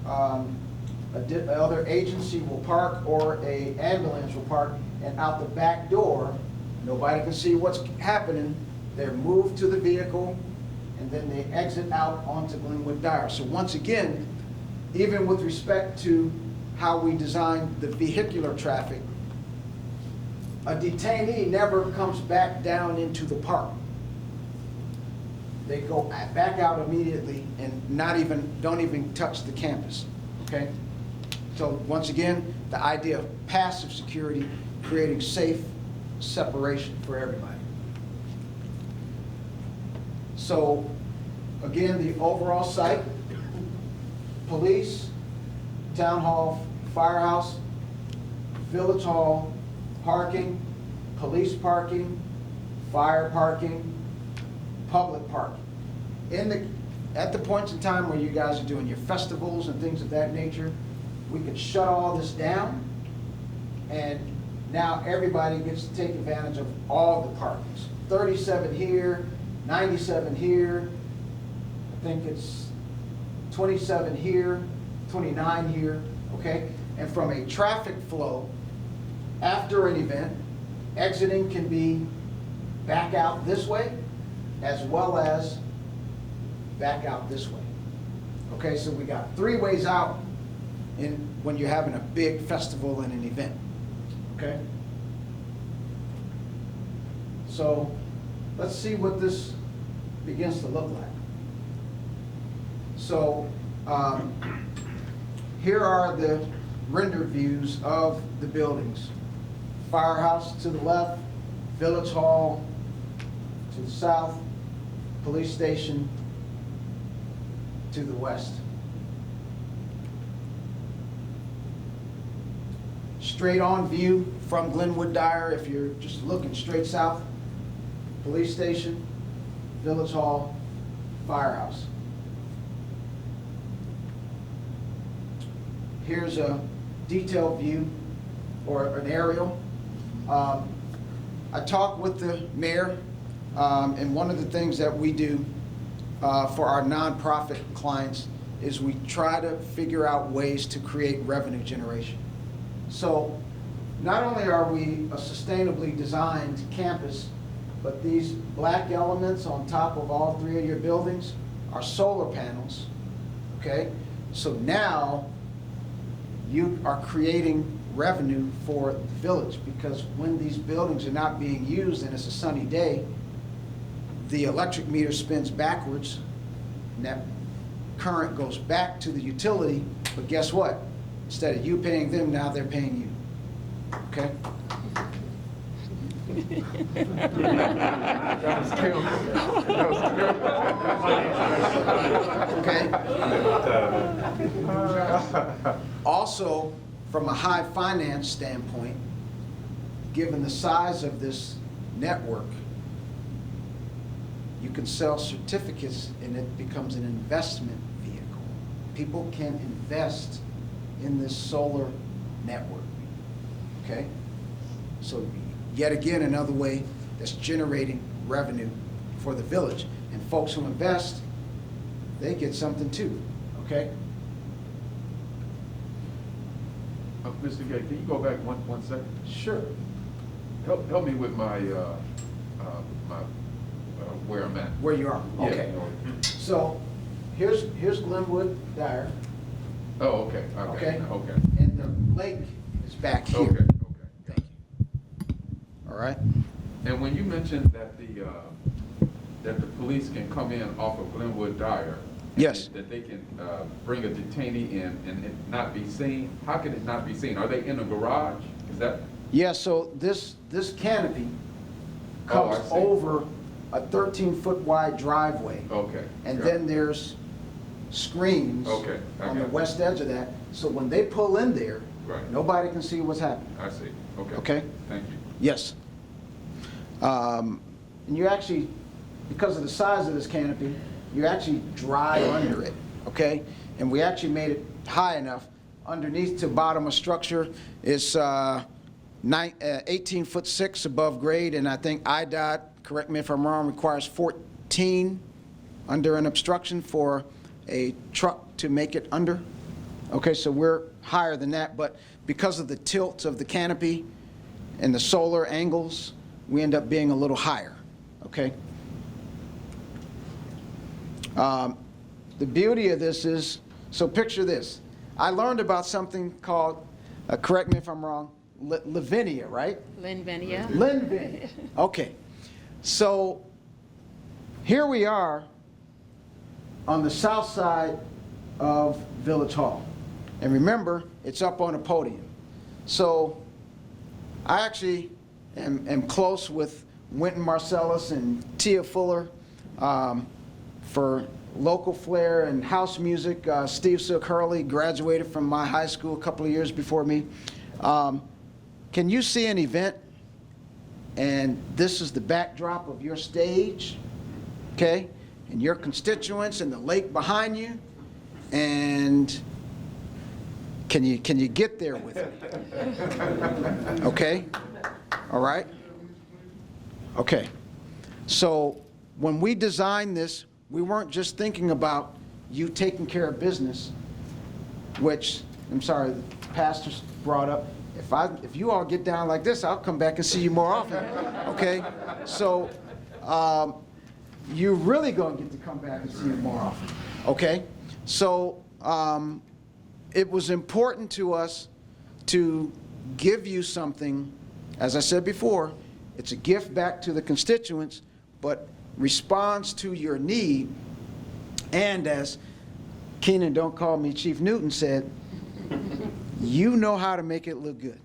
other agency will park or a ambulance will park, and out the back door, nobody can see what's happening. They're moved to the vehicle, and then they exit out onto Glenwood Dyer. So once again, even with respect to how we design the vehicular traffic, a detainee never comes back down into the park. They go back out immediately and don't even touch the campus, okay? So once again, the idea of passive security, creating safe separation for everybody. So again, the overall site, police, town hall, firehouse, village hall, parking, police parking, fire parking, public parking. At the points in time where you guys are doing your festivals and things of that nature, we could shut all this down, and now everybody gets to take advantage of all the parkings. 37 here, 97 here, I think it's 27 here, 29 here, okay? And from a traffic flow, after an event, exiting can be back out this way as well as back out this way. Okay, so we got 3 ways out when you're having a big festival and an event, okay? So let's see what this begins to look like. So here are the rendered views of the buildings. Firehouse to the left, Village Hall to the south, police station to the west. Straight on view from Glenwood Dyer, if you're just looking straight south, police station, Village Hall, firehouse. Here's a detailed view or an aerial. I talked with the mayor, and one of the things that we do for our nonprofit clients is we try to figure out ways to create revenue generation. So not only are we a sustainably designed campus, but these black elements on top of all 3 of your buildings are solar panels, okay? So now you are creating revenue for the village, because when these buildings are not being used and it's a sunny day, the electric meter spins backwards, and that current goes back to the utility, but guess what? Instead of you paying them, now they're paying you, okay? That was terrible. That was terrible. Okay? Also, from a high finance standpoint, given the size of this network, you can sell certificates and it becomes an investment vehicle. People can invest in this solar network, okay? So yet again, another way that's generating revenue for the village. And folks who invest, they get something too, okay? Mr. Gay, can you go back one second? Sure. Help me with my where I'm at. Where you are, Yeah. okay. So here's Glenwood Dyer, Oh, okay. okay? Okay. And the lake is back here. Okay. Thank you. All right? And when you mentioned that the police can come in off of Glenwood Dyer, Yes. That they can bring a detainee in and it not be seen? How can it not be seen? Are they in a garage? Is that? Yeah, so this canopy Oh, I comes see. over a 13-foot wide driveway. Okay. And got it. then there's screens Okay, I on the got it. west edge of that. So when they pull in there, Right. nobody can see what's happening. I see. Okay. Okay? Thank you. Yes. And you actually, because of the size of this canopy, you actually drive under it, okay? And we actually made it high enough. Underneath to bottom of structure is 18 foot 6 above grade, and I think IDOT, correct me if I'm wrong, requires 14 under an obstruction for a truck to make it under. Okay, so we're higher than that, but because of the tilt of the canopy and the solar angles, we end up being a little higher, okay? The beauty of this is, so picture this. I learned about something called, correct me if I'm wrong, Lavinia, right? Lynwood. Lynwood. Okay. So here we are on the south side of Village Hall. And remember, it's up on a podium. So I actually am close with Wynton Marcellus and Tia Fuller for local flair and house music. Steve Silk Hurley graduated from my high school a couple of years before me. Can you see an event and this is the backdrop of your stage, okay? And your constituents and the lake behind you, and can you get there with me? Okay? All right? Okay. So when we designed this, we weren't just thinking about you taking care of business, which, I'm sorry, the pastor brought up. If you all get down like this, I'll come back and see you more often, okay? So you're really going to get to come back and see me more often, okay? So it was important to us to give you something, as I said before, it's a gift back to the constituents, but responds to your need, and as Keenan, don't call me Chief Newton, said, you know how to make it look good.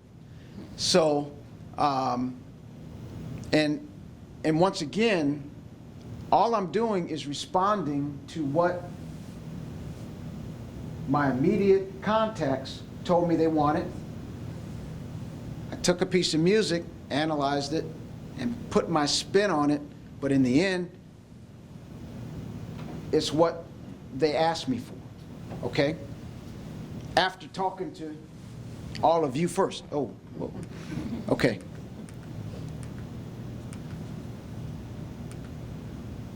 So, and once again, all I'm doing is responding to what my immediate contacts told me they wanted. I took a piece of music, analyzed it, and put my spin on it, but in the end, it's what they asked me for, okay? After talking to all of you first. Oh, whoa. Okay.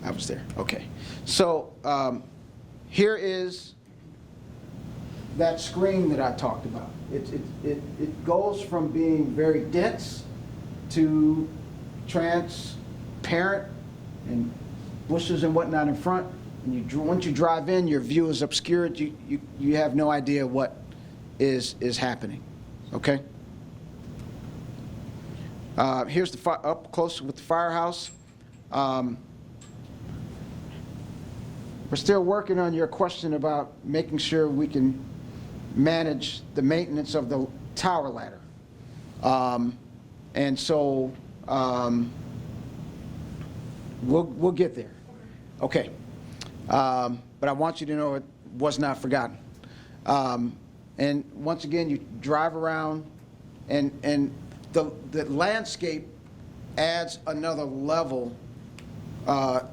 I was there. Okay. So here is that screen that I talked about. It goes from being very dense to transparent and bushes and whatnot in front. And once you drive in, your view is obscured. You have no idea what is happening. Okay. Here's the up close with the firehouse. We're still working on your question about making sure we can manage the maintenance of the tower ladder. And so we'll get there. Okay. But I want you to know it was not forgotten. And once again, you drive around, and the landscape adds another level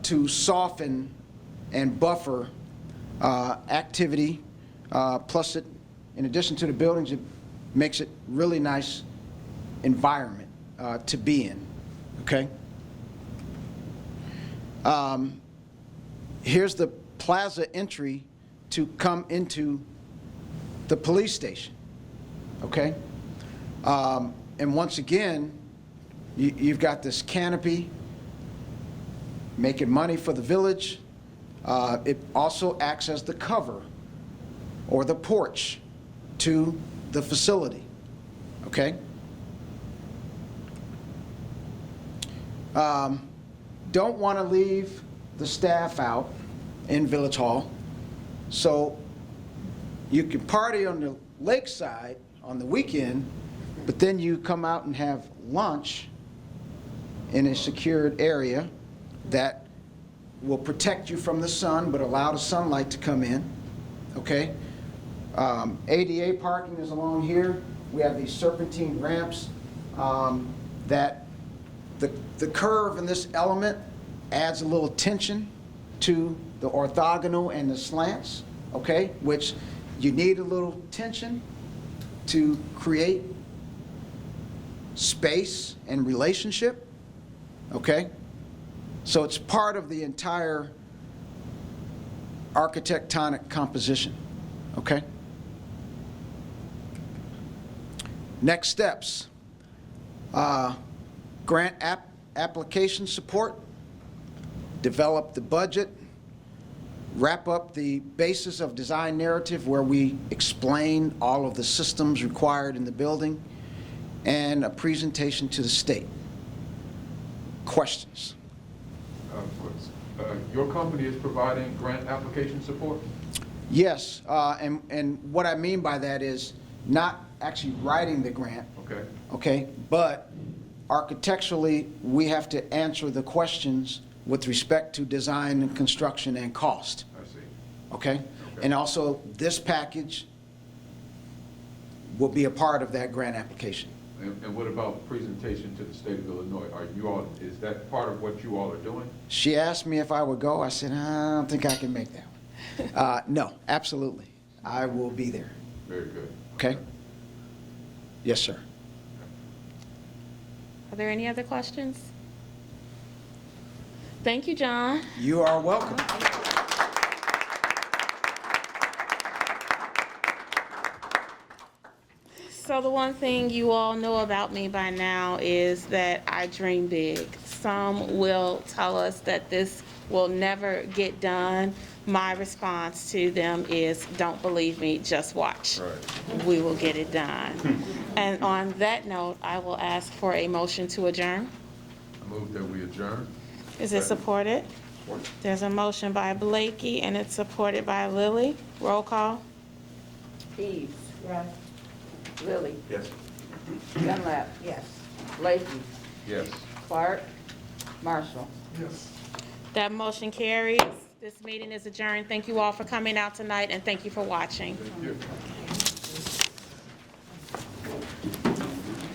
to soften and buffer activity. Plus, it, in addition to the buildings, it makes it really nice environment to be in. Okay. Here's the plaza entry to come into the police station, okay? And once again, you've got this canopy making money for the village. It also acts as the cover or the porch to the facility, okay? Don't want to leave the staff out in Village Hall. So you can party on the lakeside on the weekend, but then you come out and have lunch in a secured area that will protect you from the sun, but allow the sunlight to come in, okay? ADA parking is along here. We have these serpentine ramps that the curve in this element adds a little tension to the orthogonal and the slants, okay? Which you need a little tension to create space and relationship, okay? So it's part of the entire architectonic composition, okay? Next steps. Grant application support, develop the budget, wrap up the basis of design narrative where we explain all of the systems required in the building, and a presentation to the state. Questions? Your company is providing grant application support? Yes, and what I mean by that is not actually writing the grant, Okay. okay, but architecturally, we have to answer the questions with respect to design and construction and cost, I see. okay? And also, this package will be a part of that grant application. And what about presentation to the state of Illinois? Is that part of what you all are doing? She asked me if I would go. I said, I don't think I can make that one. No, absolutely. I will be there. Very good. Okay? Yes, sir. Are there any other questions? Thank you, John. You are welcome. So the one thing you all know about me by now is that I dream big. Some will tell us that this will never get done. My response to them is, don't believe me, just watch. Right. We will get it done. And on that note, I will ask for a motion to adjourn. I move that we adjourn. Is it supported? There's a motion by Blakey and it's supported by Lilly. Roll call. Eves. Yes. Lilly. Yes. Dunlap. Yes. Blakey. Yes. Clark. Marshall. Yes. That motion carries. This meeting is adjourned. Thank you all for coming out tonight and thank you for watching. Thank you.